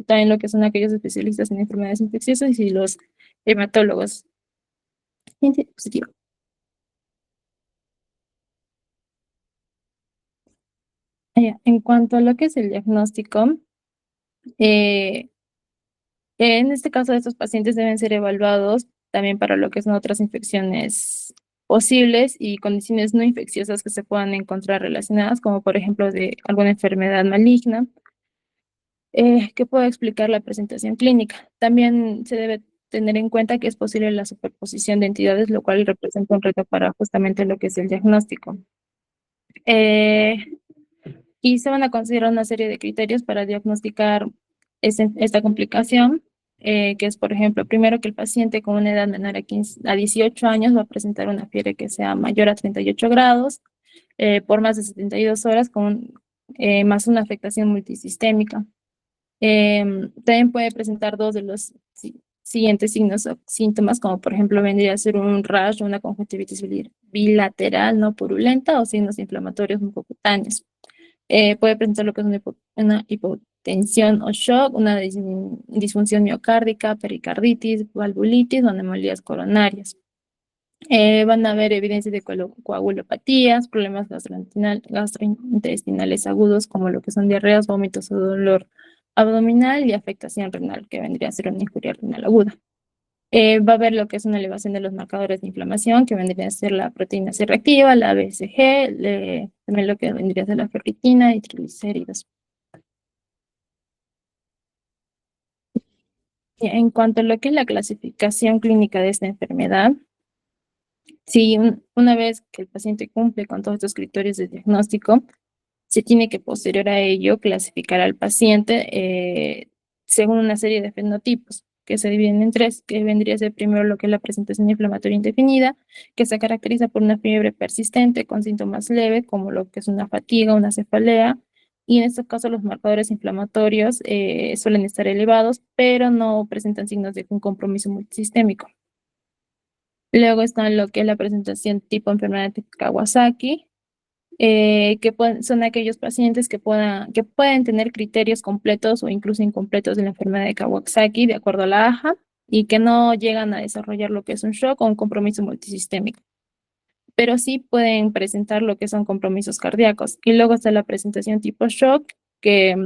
también lo que son aquellos especialistas en enfermedades infecciosas y los hematólogos. Siguiente diapositiva. En cuanto a lo que es el diagnóstico, eh, en este caso estos pacientes deben ser evaluados también para lo que son otras infecciones posibles y condiciones no infecciosas que se puedan encontrar relacionadas, como por ejemplo de alguna enfermedad maligna, que pueda explicar la presentación clínica. También se debe tener en cuenta que es posible la superposición de entidades, lo cual representa un reto para justamente lo que es el diagnóstico. Eh, y se van a considerar una serie de criterios para diagnosticar esta complicación, que es, por ejemplo, primero que el paciente con una edad menor a 18 años va a presentar una fiebre que sea mayor a 38 grados por más de 72 horas más una afectación multisistémica. También puede presentar dos de los siguientes signos o síntomas, como por ejemplo vendría a ser un rash o una conjuntivitis bilateral no purulenta o signos inflamatorios mucocutáneos. Puede presentar lo que es una hipotensión o shock, una disfunción miocárdica, pericarditis, valvulitis o anomalias coronarias. Van a haber evidencias de coagulopatías, problemas gastrointestinales agudos como lo que son diarreas, vómitos o dolor abdominal y afectación renal, que vendría a ser una injuria renal aguda. Va a haber lo que es una elevación de los marcadores de inflamación, que vendría a ser la proteína C reactiva, la BCG, también lo que vendría a ser la ferritina y triglicéridos. Y en cuanto a lo que es la clasificación clínica de esta enfermedad, si una vez que el paciente cumple con todos estos criterios de diagnóstico, se tiene que posterior a ello clasificar al paciente según una serie de fenotipos que se dividen en tres, que vendría a ser primero lo que es la presentación inflamatoria indefinida, que se caracteriza por una fiebre persistente con síntomas leves, como lo que es una fatiga, una cefalea, y en estos casos los marcadores inflamatorios suelen estar elevados, pero no presentan signos de un compromiso multisistémico. Luego está lo que es la presentación tipo enfermedad de Kawasaki, son aquellos pacientes que pueden tener criterios completos o incluso incompletos de la enfermedad de Kawasaki de acuerdo a la AJA y que no llegan a desarrollar lo que es un shock o un compromiso multisistémico, pero sí pueden presentar lo que son compromisos cardíacos. Y luego está la presentación tipo shock, que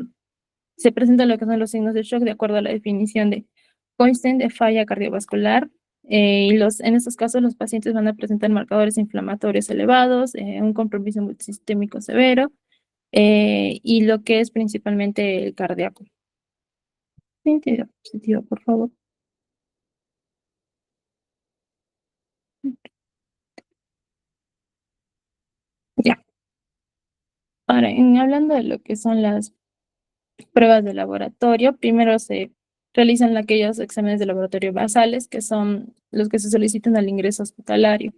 se presentan lo que son los signos de shock de acuerdo a la definición de Coinstein de falla cardiovascular. En estos casos, los pacientes van a presentar marcadores inflamatorios elevados, un compromiso multisistémico severo y lo que es principalmente el cardíaco. Siguiente diapositiva, por favor. Ya. Ahora, hablando de lo que son las pruebas de laboratorio, primero se realizan aquellos exámenes de laboratorio basales, que son los que se solicitan al ingreso hospitalario,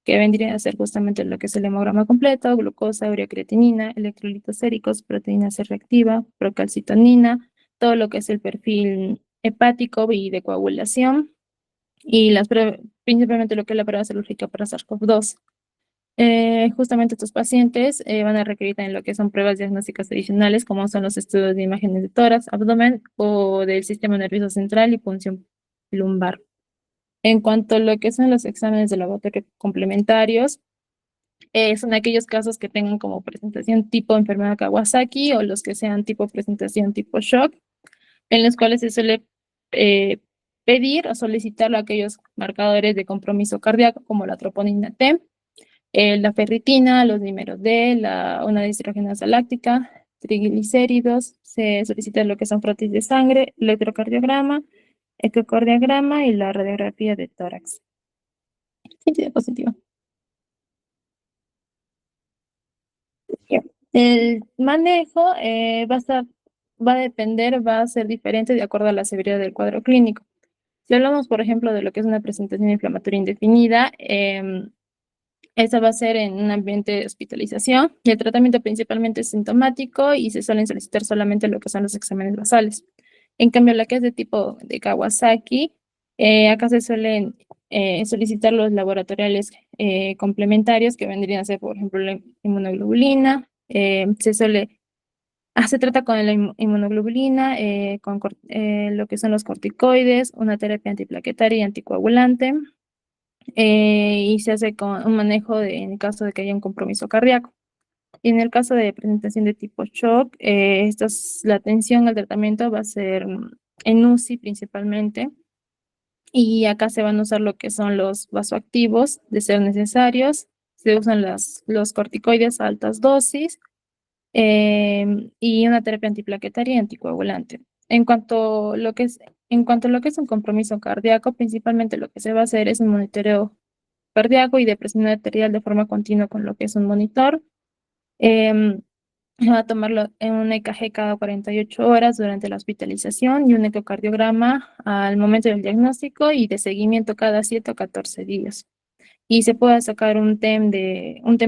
que vendría a ser justamente lo que es el hemograma completo, glucosa, ureacreatinina, electrolitos séricos, proteína C reactiva, procalcitonina, todo lo que es el perfil hepático y de coagulación, y principalmente lo que es la prueba serológica para SARS-CoV-2. Justamente estos pacientes van a requerir también lo que son pruebas diagnósticas adicionales, como son los estudios de imágenes de tórax, abdomen o del sistema nervioso central y punción lumbar. En cuanto a lo que son los exámenes de laboratorio complementarios, son aquellos casos que tengan como presentación tipo enfermedad Kawasaki o los que sean tipo presentación tipo shock, en los cuales se suele eh, pedir o solicitar aquellos marcadores de compromiso cardíaco como la troponina T, la ferritina, los dímeros D, una deshidrogenasa láctica, triglicéridos, se solicita lo que son frotis de sangre, electrocardiograma, ecocardiograma y la radiografía de tórax. Sí, diapositiva. El manejo va a depender, va a ser diferente de acuerdo a la severidad del cuadro clínico. Si hablamos, por ejemplo, de lo que es una presentación inflamatoria indefinida, esa va a ser en un ambiente de hospitalización y el tratamiento principalmente es sintomático y se suelen solicitar solamente lo que son los exámenes basales. En cambio, la que es de tipo de Kawasaki, acá se suelen solicitar los laboratoriales complementarios que vendrían a ser, por ejemplo, la inmunoglobulina. Se trata con la inmunoglobulina, lo que son los corticoides, una terapia antiplaquetaria y anticoagulante, y se hace con un manejo en caso de que haya un compromiso cardíaco. Y en el caso de presentación de tipo shock, la atención al tratamiento va a ser en UCI principalmente, Y acá se van a usar lo que son los vasoactivos, de ser necesarios. Se usan los corticoides a altas dosis, y una terapia antiplaquetaria y anticoagulante. En cuanto a lo que es un compromiso cardíaco, principalmente lo que se va a hacer es un monitoreo cardíaco y de presión arterial de forma continua con lo que es un monitor. Em, Va a tomarlo en un EKG cada 48 horas durante la hospitalización y un ecocardiograma al momento del diagnóstico y de seguimiento cada 7 o 14 días. Y se puede sacar un TEM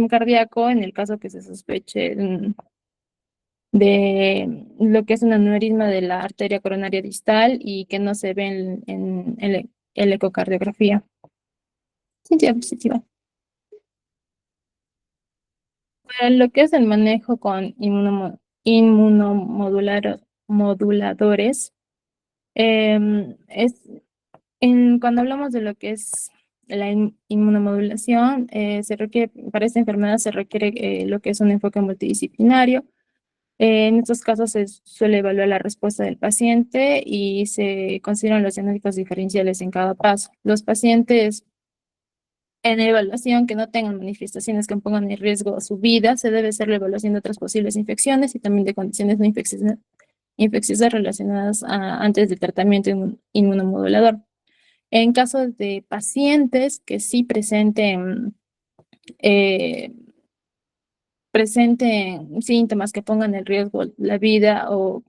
cardíaco en el caso que se sospeche de lo que es un aneurisma de la arteria coronaria distal y que no se ve en el ecocardiografía. Sí, diapositiva. Para lo que es el manejo con moduladores, es cuando hablamos de lo que es la inmunomodulación, se requiere, para esta enfermedad se requiere lo que es un enfoque multidisciplinario. En estos casos se suele evaluar la respuesta del paciente y se consideran los diagnósticos diferenciales en cada paso. Los pacientes en evaluación que no tengan manifestaciones que pongan en riesgo su vida, se debe hacer la evaluación de otras posibles infecciones y también de condiciones no infecciosas relacionadas antes del tratamiento inmunomodulador. En caso de pacientes que sí eh, presenten síntomas que pongan en riesgo la vida o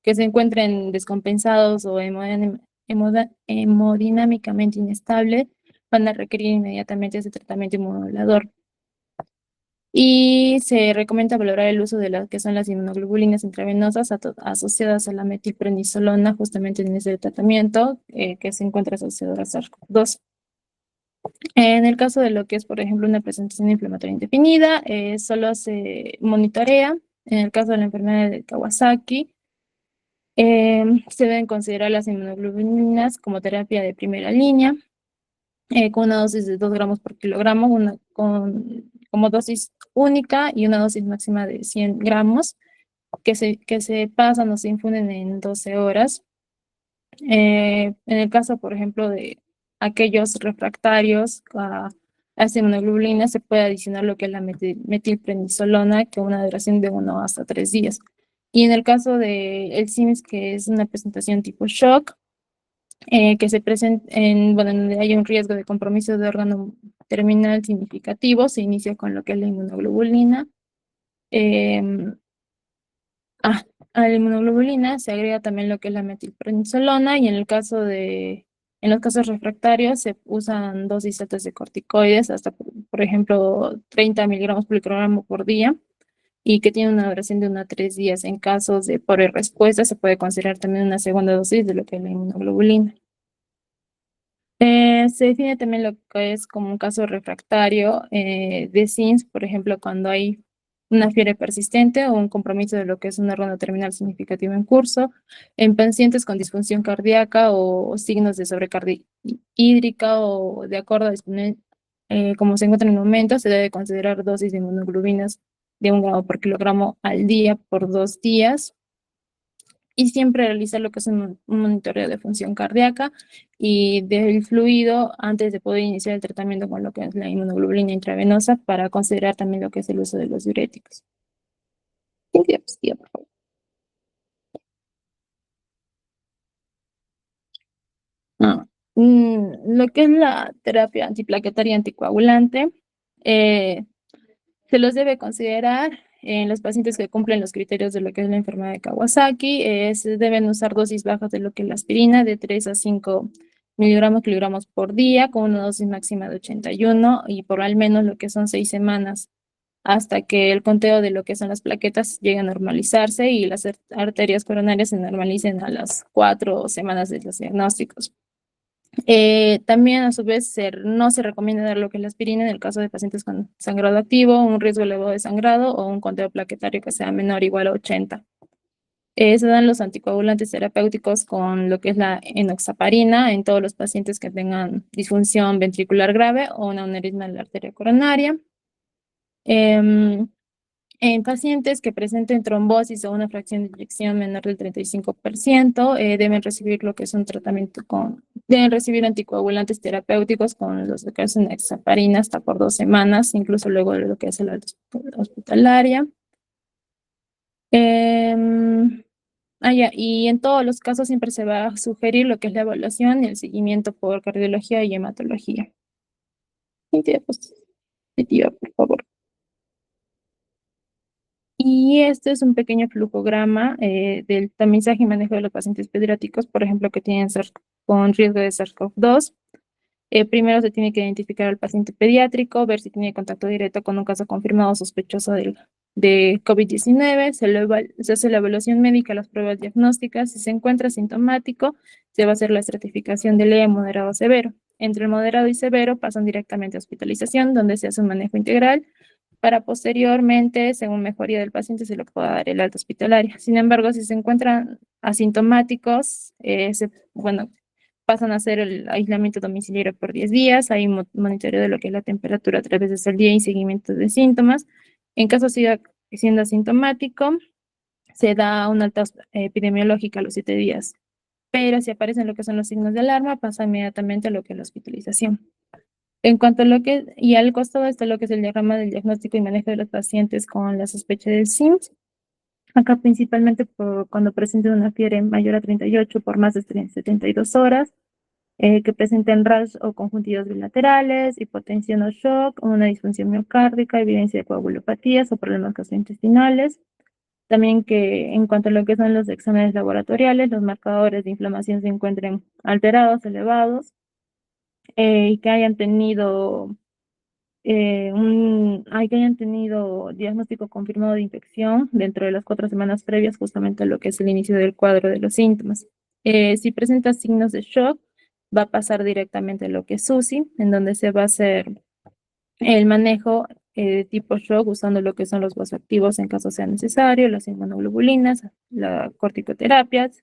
que se encuentren descompensados o hemodinámicamente inestables, van a requerir inmediatamente ese tratamiento inmunomodulador. Y se recomienda valorar el uso de las que son las inmunoglobulinas intravenosas asociadas a la metilprednisolona justamente en ese tratamiento que se encuentra asociado a SARS-CoV-2. En el caso de lo que es, por ejemplo, una presentación inflamatoria indefinida, solo se monitorea. En el caso de la enfermedad de Kawasaki, se deben considerar las inmunoglobulinas como terapia de primera línea, con una dosis de 2 gramos por kilogramo, como dosis única y una dosis máxima de 100 gramos, que se pasan o se infunden en 12 horas. En el caso, por ejemplo, de aquellos refractarios a esta inmunoglobulina, se puede adicionar lo que es la metilprednisolona, que una duración de 1 hasta 3 días. Y en el caso de el SIMS, que es una presentación tipo shock, que se presenta bueno, donde hay un riesgo de compromiso de órgano terminal significativo, se inicia con lo que es la inmunoglobulina. Em, a la inmunoglobulina se agrega también lo que es la metilprednisolona y en los casos refractarios se usan dosis altas de corticoides, hasta por ejemplo 30 miligramos por kilogramo por día y que tiene una duración de 1 a 3 días. En casos de pobre respuesta se puede considerar también una segunda dosis de lo que es la inmunoglobulina. Se define también lo que es como un caso refractario de SINS, por ejemplo, cuando hay una fiebre persistente o un compromiso de lo que es un órgano terminal significativo en curso, en pacientes con disfunción cardíaca o signos de sobrecarga hídrica o de acuerdo a como se encuentra en el momento, se debe considerar dosis de inmunoglobulinas de 1 gramo por kilogramo al día por 2 días y siempre realizar lo que es un monitoreo de función cardíaca y del fluido antes de poder iniciar el tratamiento con lo que es la inmunoglobulina intravenosa para considerar también lo que es el uso de los diuréticos. Diapositiva, por favor. Lo que es la terapia antiplaquetaria anticoagulante, se los debe considerar en los pacientes que cumplen los criterios de lo que es la enfermedad de Kawasaki. Se deben usar dosis bajas de lo que es la aspirina, de 3 a 5 miligramos por día, con una dosis máxima de 81 y por al menos lo que son 6 semanas, hasta que el conteo de lo que son las plaquetas llegue a normalizarse y las arterias coronarias se normalicen a las 4 semanas de los diagnósticos. También a su vez no se recomienda dar lo que es la aspirina en el caso de pacientes con sangrado activo, un riesgo elevado de sangrado o un conteo plaquetario que sea menor o igual a 80. Se dan los anticoagulantes terapéuticos con lo que es la enoxaparina en todos los pacientes que tengan disfunción ventricular grave o un aneurisma de la arteria coronaria. En pacientes que presenten trombosis o una fracción de eyección menor del 35%, deben recibir lo que es un tratamiento con Deben recibir anticoagulantes terapéuticos con los que es enoxaparina hasta por 2 semanas, incluso luego de lo que es la alta hospitalaria. Ya, y en todos los casos siempre se va a sugerir lo que es la evaluación y el seguimiento por cardiología y hematología. Siguiente diapositiva, por favor. Y este es un pequeño flujograma del tamizaje y manejo de los pacientes pediátricos, por ejemplo, que tienen con riesgo de SARS-CoV-2. Primero se tiene que identificar al paciente pediátrico, ver si tiene contacto directo con un caso confirmado sospechoso de COVID-19. Se hace la evaluación médica, las pruebas diagnósticas. Si se encuentra sintomático, se va a hacer la estratificación de leve, moderado o severo. Entre el moderado y severo pasan directamente a hospitalización, donde se hace un manejo integral para posteriormente, según mejoría del paciente, se le pueda dar el alta hospitalaria. Sin embargo, si se encuentran asintomáticos, bueno, pasan a hacer el aislamiento domiciliario por 10 días, hay monitoreo de lo que es la temperatura a través del día y seguimiento de síntomas. En caso siga siendo asintomático, se da una alta epidemiológica a los 7 días. Pero si aparecen lo que son los signos de alarma, pasa inmediatamente a lo que es la hospitalización. En cuanto a lo que, y al costado está lo que es el diagrama del diagnóstico y manejo de los pacientes con la sospecha del SIMS. Acá principalmente cuando presenten una fiebre mayor a 38 por más de 72 horas, que presenten rash o conjuntivos bilaterales, hipotensión o shock, una disfunción miocárdica, evidencia de coagulopatías o problemas gastrointestinales. También que en cuanto a lo que son los exámenes laboratoriales, los marcadores de inflamación se encuentren alterados, elevados, y que hayan tenido que hayan tenido diagnóstico confirmado de infección dentro de las 4 semanas previas justamente a lo que es el inicio del cuadro de los síntomas. Si presenta signos de shock, va a pasar directamente a lo que es UCI, en donde se va a hacer el manejo de tipo shock usando lo que son los vasoactivos en caso sea necesario, las inmunoglobulinas, la corticoterapias,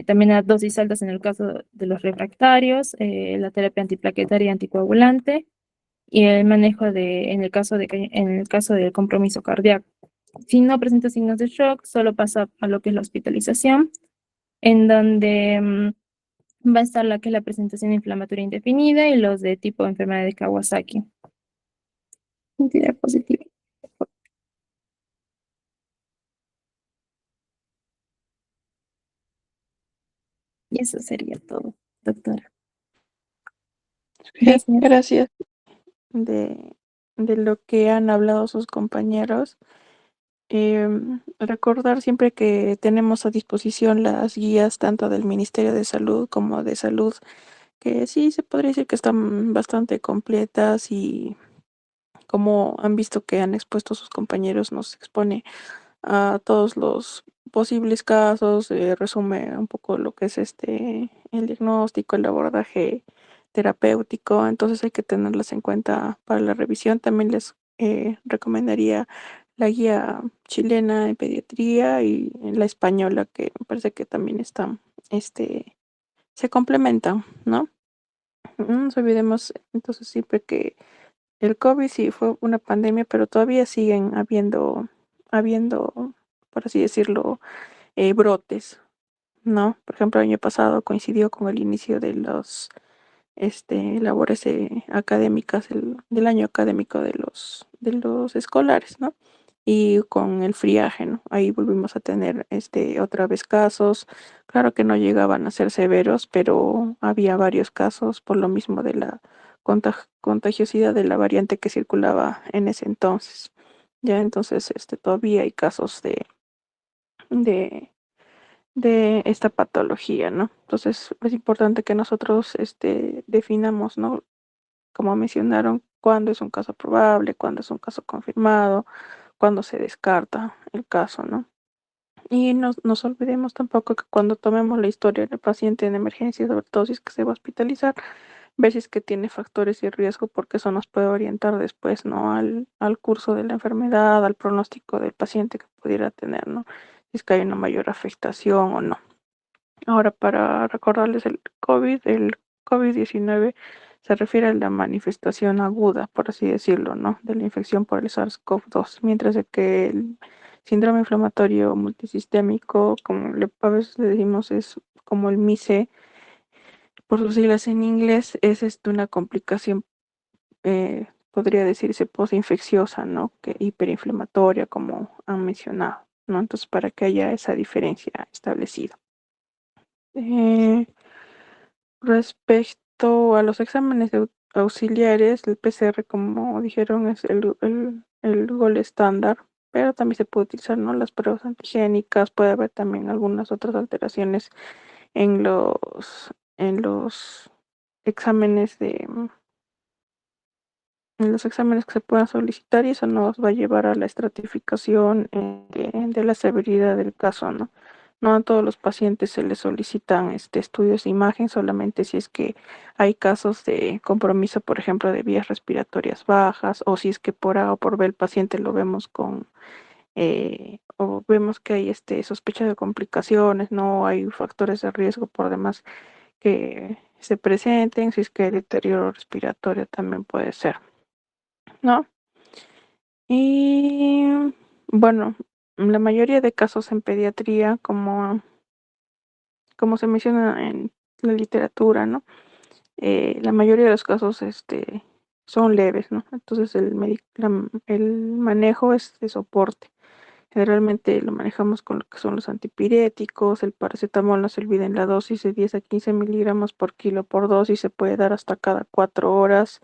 también a dosis altas en el caso de los refractarios, la terapia antiplaquetaria y anticoagulante, y el manejo en el caso del compromiso cardíaco. Si no presenta signos de shock, solo pasa a lo que es la hospitalización, en donde va a estar la que es la presentación inflamatoria indefinida y los de tipo enfermedad de Kawasaki. Diapositiva. Y eso sería todo, doctora. Sí, Gracias. gracias de lo que han hablado sus compañeros. Recordar siempre que tenemos a disposición las guías tanto del Ministerio de Salud como de Salud, que sí se podría decir que están bastante completas y como han visto que han expuesto sus compañeros, nos expone a todos los posibles casos, resume un poco lo que es el diagnóstico, el abordaje terapéutico, entonces hay que tenerlas en cuenta para la revisión. También les recomendaría la guía chilena en pediatría y la española, que me parece que también están, se complementan, ¿no? No nos olvidemos entonces siempre que el COVID sí fue una pandemia, pero todavía siguen habiendo, por así decirlo, brotes, ¿no? Por ejemplo, el año pasado coincidió con el inicio de los labores académicas del año académico de los escolares, ¿no? Y con el friaje, ¿no? Ahí volvimos a tener otra vez casos. Claro que no llegaban a ser severos, pero había varios casos por lo mismo de la contagiosidad de la variante que circulaba en ese entonces. Ya entonces todavía hay casos de, de esta patología, ¿no? Entonces es importante que nosotros definamos, ¿no? Como mencionaron, cuándo es un caso probable, cuándo es un caso confirmado, cuándo se descarta el caso, ¿no? Y no nos olvidemos tampoco que cuando tomemos la historia del paciente en emergencia, sobre todo si es que se va a hospitalizar, ver si es que tiene factores de riesgo, porque eso nos puede orientar después, ¿no? Al curso de la enfermedad, al pronóstico del paciente que pudiera tener, ¿no? Si es que hay una mayor afectación o no. Ahora, para recordarles el COVID-19 se refiere a la manifestación aguda, por así decirlo, ¿no? De la infección por el SARS-CoV-2, mientras de que el síndrome inflamatorio multisistémico, como a veces le decimos, es como el MICE, por sus siglas en inglés, es una complicación, podría decirse postinfecciosa, ¿no? Que hiperinflamatoria, como han mencionado, ¿no? Entonces, para que haya esa diferencia establecida. Respecto a los exámenes auxiliares, el PCR, como dijeron, es el gol estándar, pero también se puede utilizar, ¿no? Las pruebas antigénicas, puede haber también algunas otras alteraciones en los exámenes en los exámenes que se puedan solicitar, y eso nos va a llevar a la estratificación de la severidad del caso, ¿no? No a todos los pacientes se les solicitan estudios de imagen, solamente si es que hay casos de compromiso, por ejemplo, de vías respiratorias bajas, o si es que por A o por B el paciente lo vemos o vemos que hay sospecha de complicaciones, no hay factores de riesgo por demás que se presenten, si es que el deterioro respiratorio también puede ser, ¿no? Y bueno, la mayoría de casos en pediatría, como se menciona en la literatura, ¿no? La mayoría de los casos son leves, ¿no? Entonces el manejo es de soporte. Generalmente lo manejamos con lo que son los antipiréticos, el paracetamol no se olviden la dosis de 10 a 15 miligramos por kilo por dosis, se puede dar hasta cada 4 horas,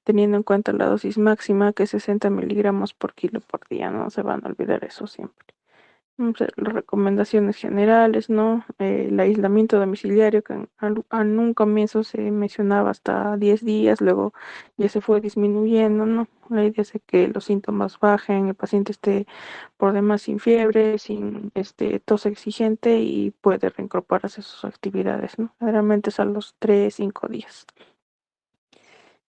teniendo en cuenta la dosis máxima que es 60 miligramos por kilo por día, no se van a olvidar eso siempre. Las recomendaciones generales, ¿no? El aislamiento domiciliario, que en un comienzo se mencionaba hasta 10 días, luego ya se fue disminuyendo, ¿no? La idea es que los síntomas bajen, el paciente esté por demás sin fiebre, sin tos exigente, y puede reincorporarse a sus actividades, ¿no? Generalmente es a los 3, 5 días.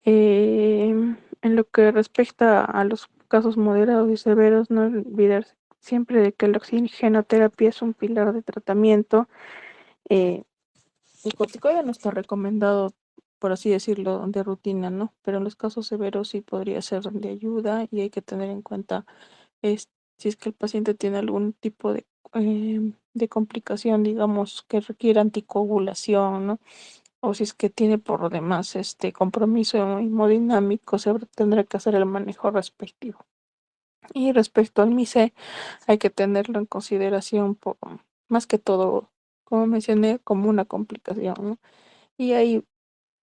En lo que respecta a los casos moderados y severos, no olvidarse siempre de que la oxigenoterapia es un pilar de tratamiento. El corticoide no está recomendado, por así decirlo, de rutina, ¿no? Pero en los casos severos sí podría ser de ayuda, y hay que tener en cuenta si es que el paciente tiene algún tipo de complicación, digamos, que requiere anticoagulación, ¿no? O si es que tiene por demás compromiso hemodinámico, se tendrá que hacer el manejo respectivo. Y respecto al MICE, hay que tenerlo en consideración más que todo, como mencioné, como una complicación, ¿no? Y ahí,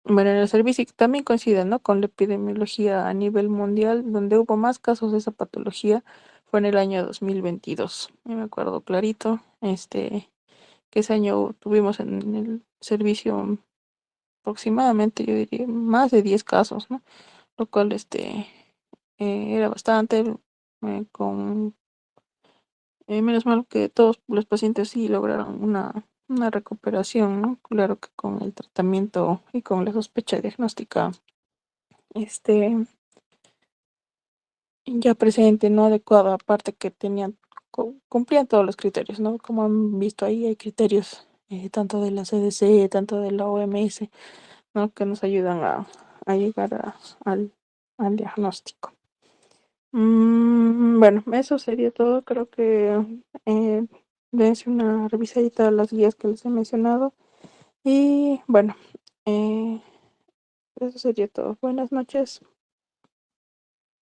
bueno, en el servicio también coincide, ¿no?, con la epidemiología a nivel mundial, donde hubo más casos de esa patología fue en el año 2022. Yo me acuerdo clarito, que ese año tuvimos en el servicio aproximadamente, yo diría, más de 10 casos, ¿no? Lo cual era bastante, con menos mal que todos los pacientes sí lograron una recuperación, ¿no? Claro que con el tratamiento y con la sospecha diagnóstica este, ya presente, no adecuada, aparte que cumplían todos los criterios, ¿no? Como han visto ahí, hay criterios tanto de la CDC, tanto de la OMS, ¿no?, que nos ayudan a llegar al diagnóstico. Bueno, eso sería todo. Creo que dense una revisadita a las guías que les he mencionado. Y bueno, eso sería todo. Buenas noches.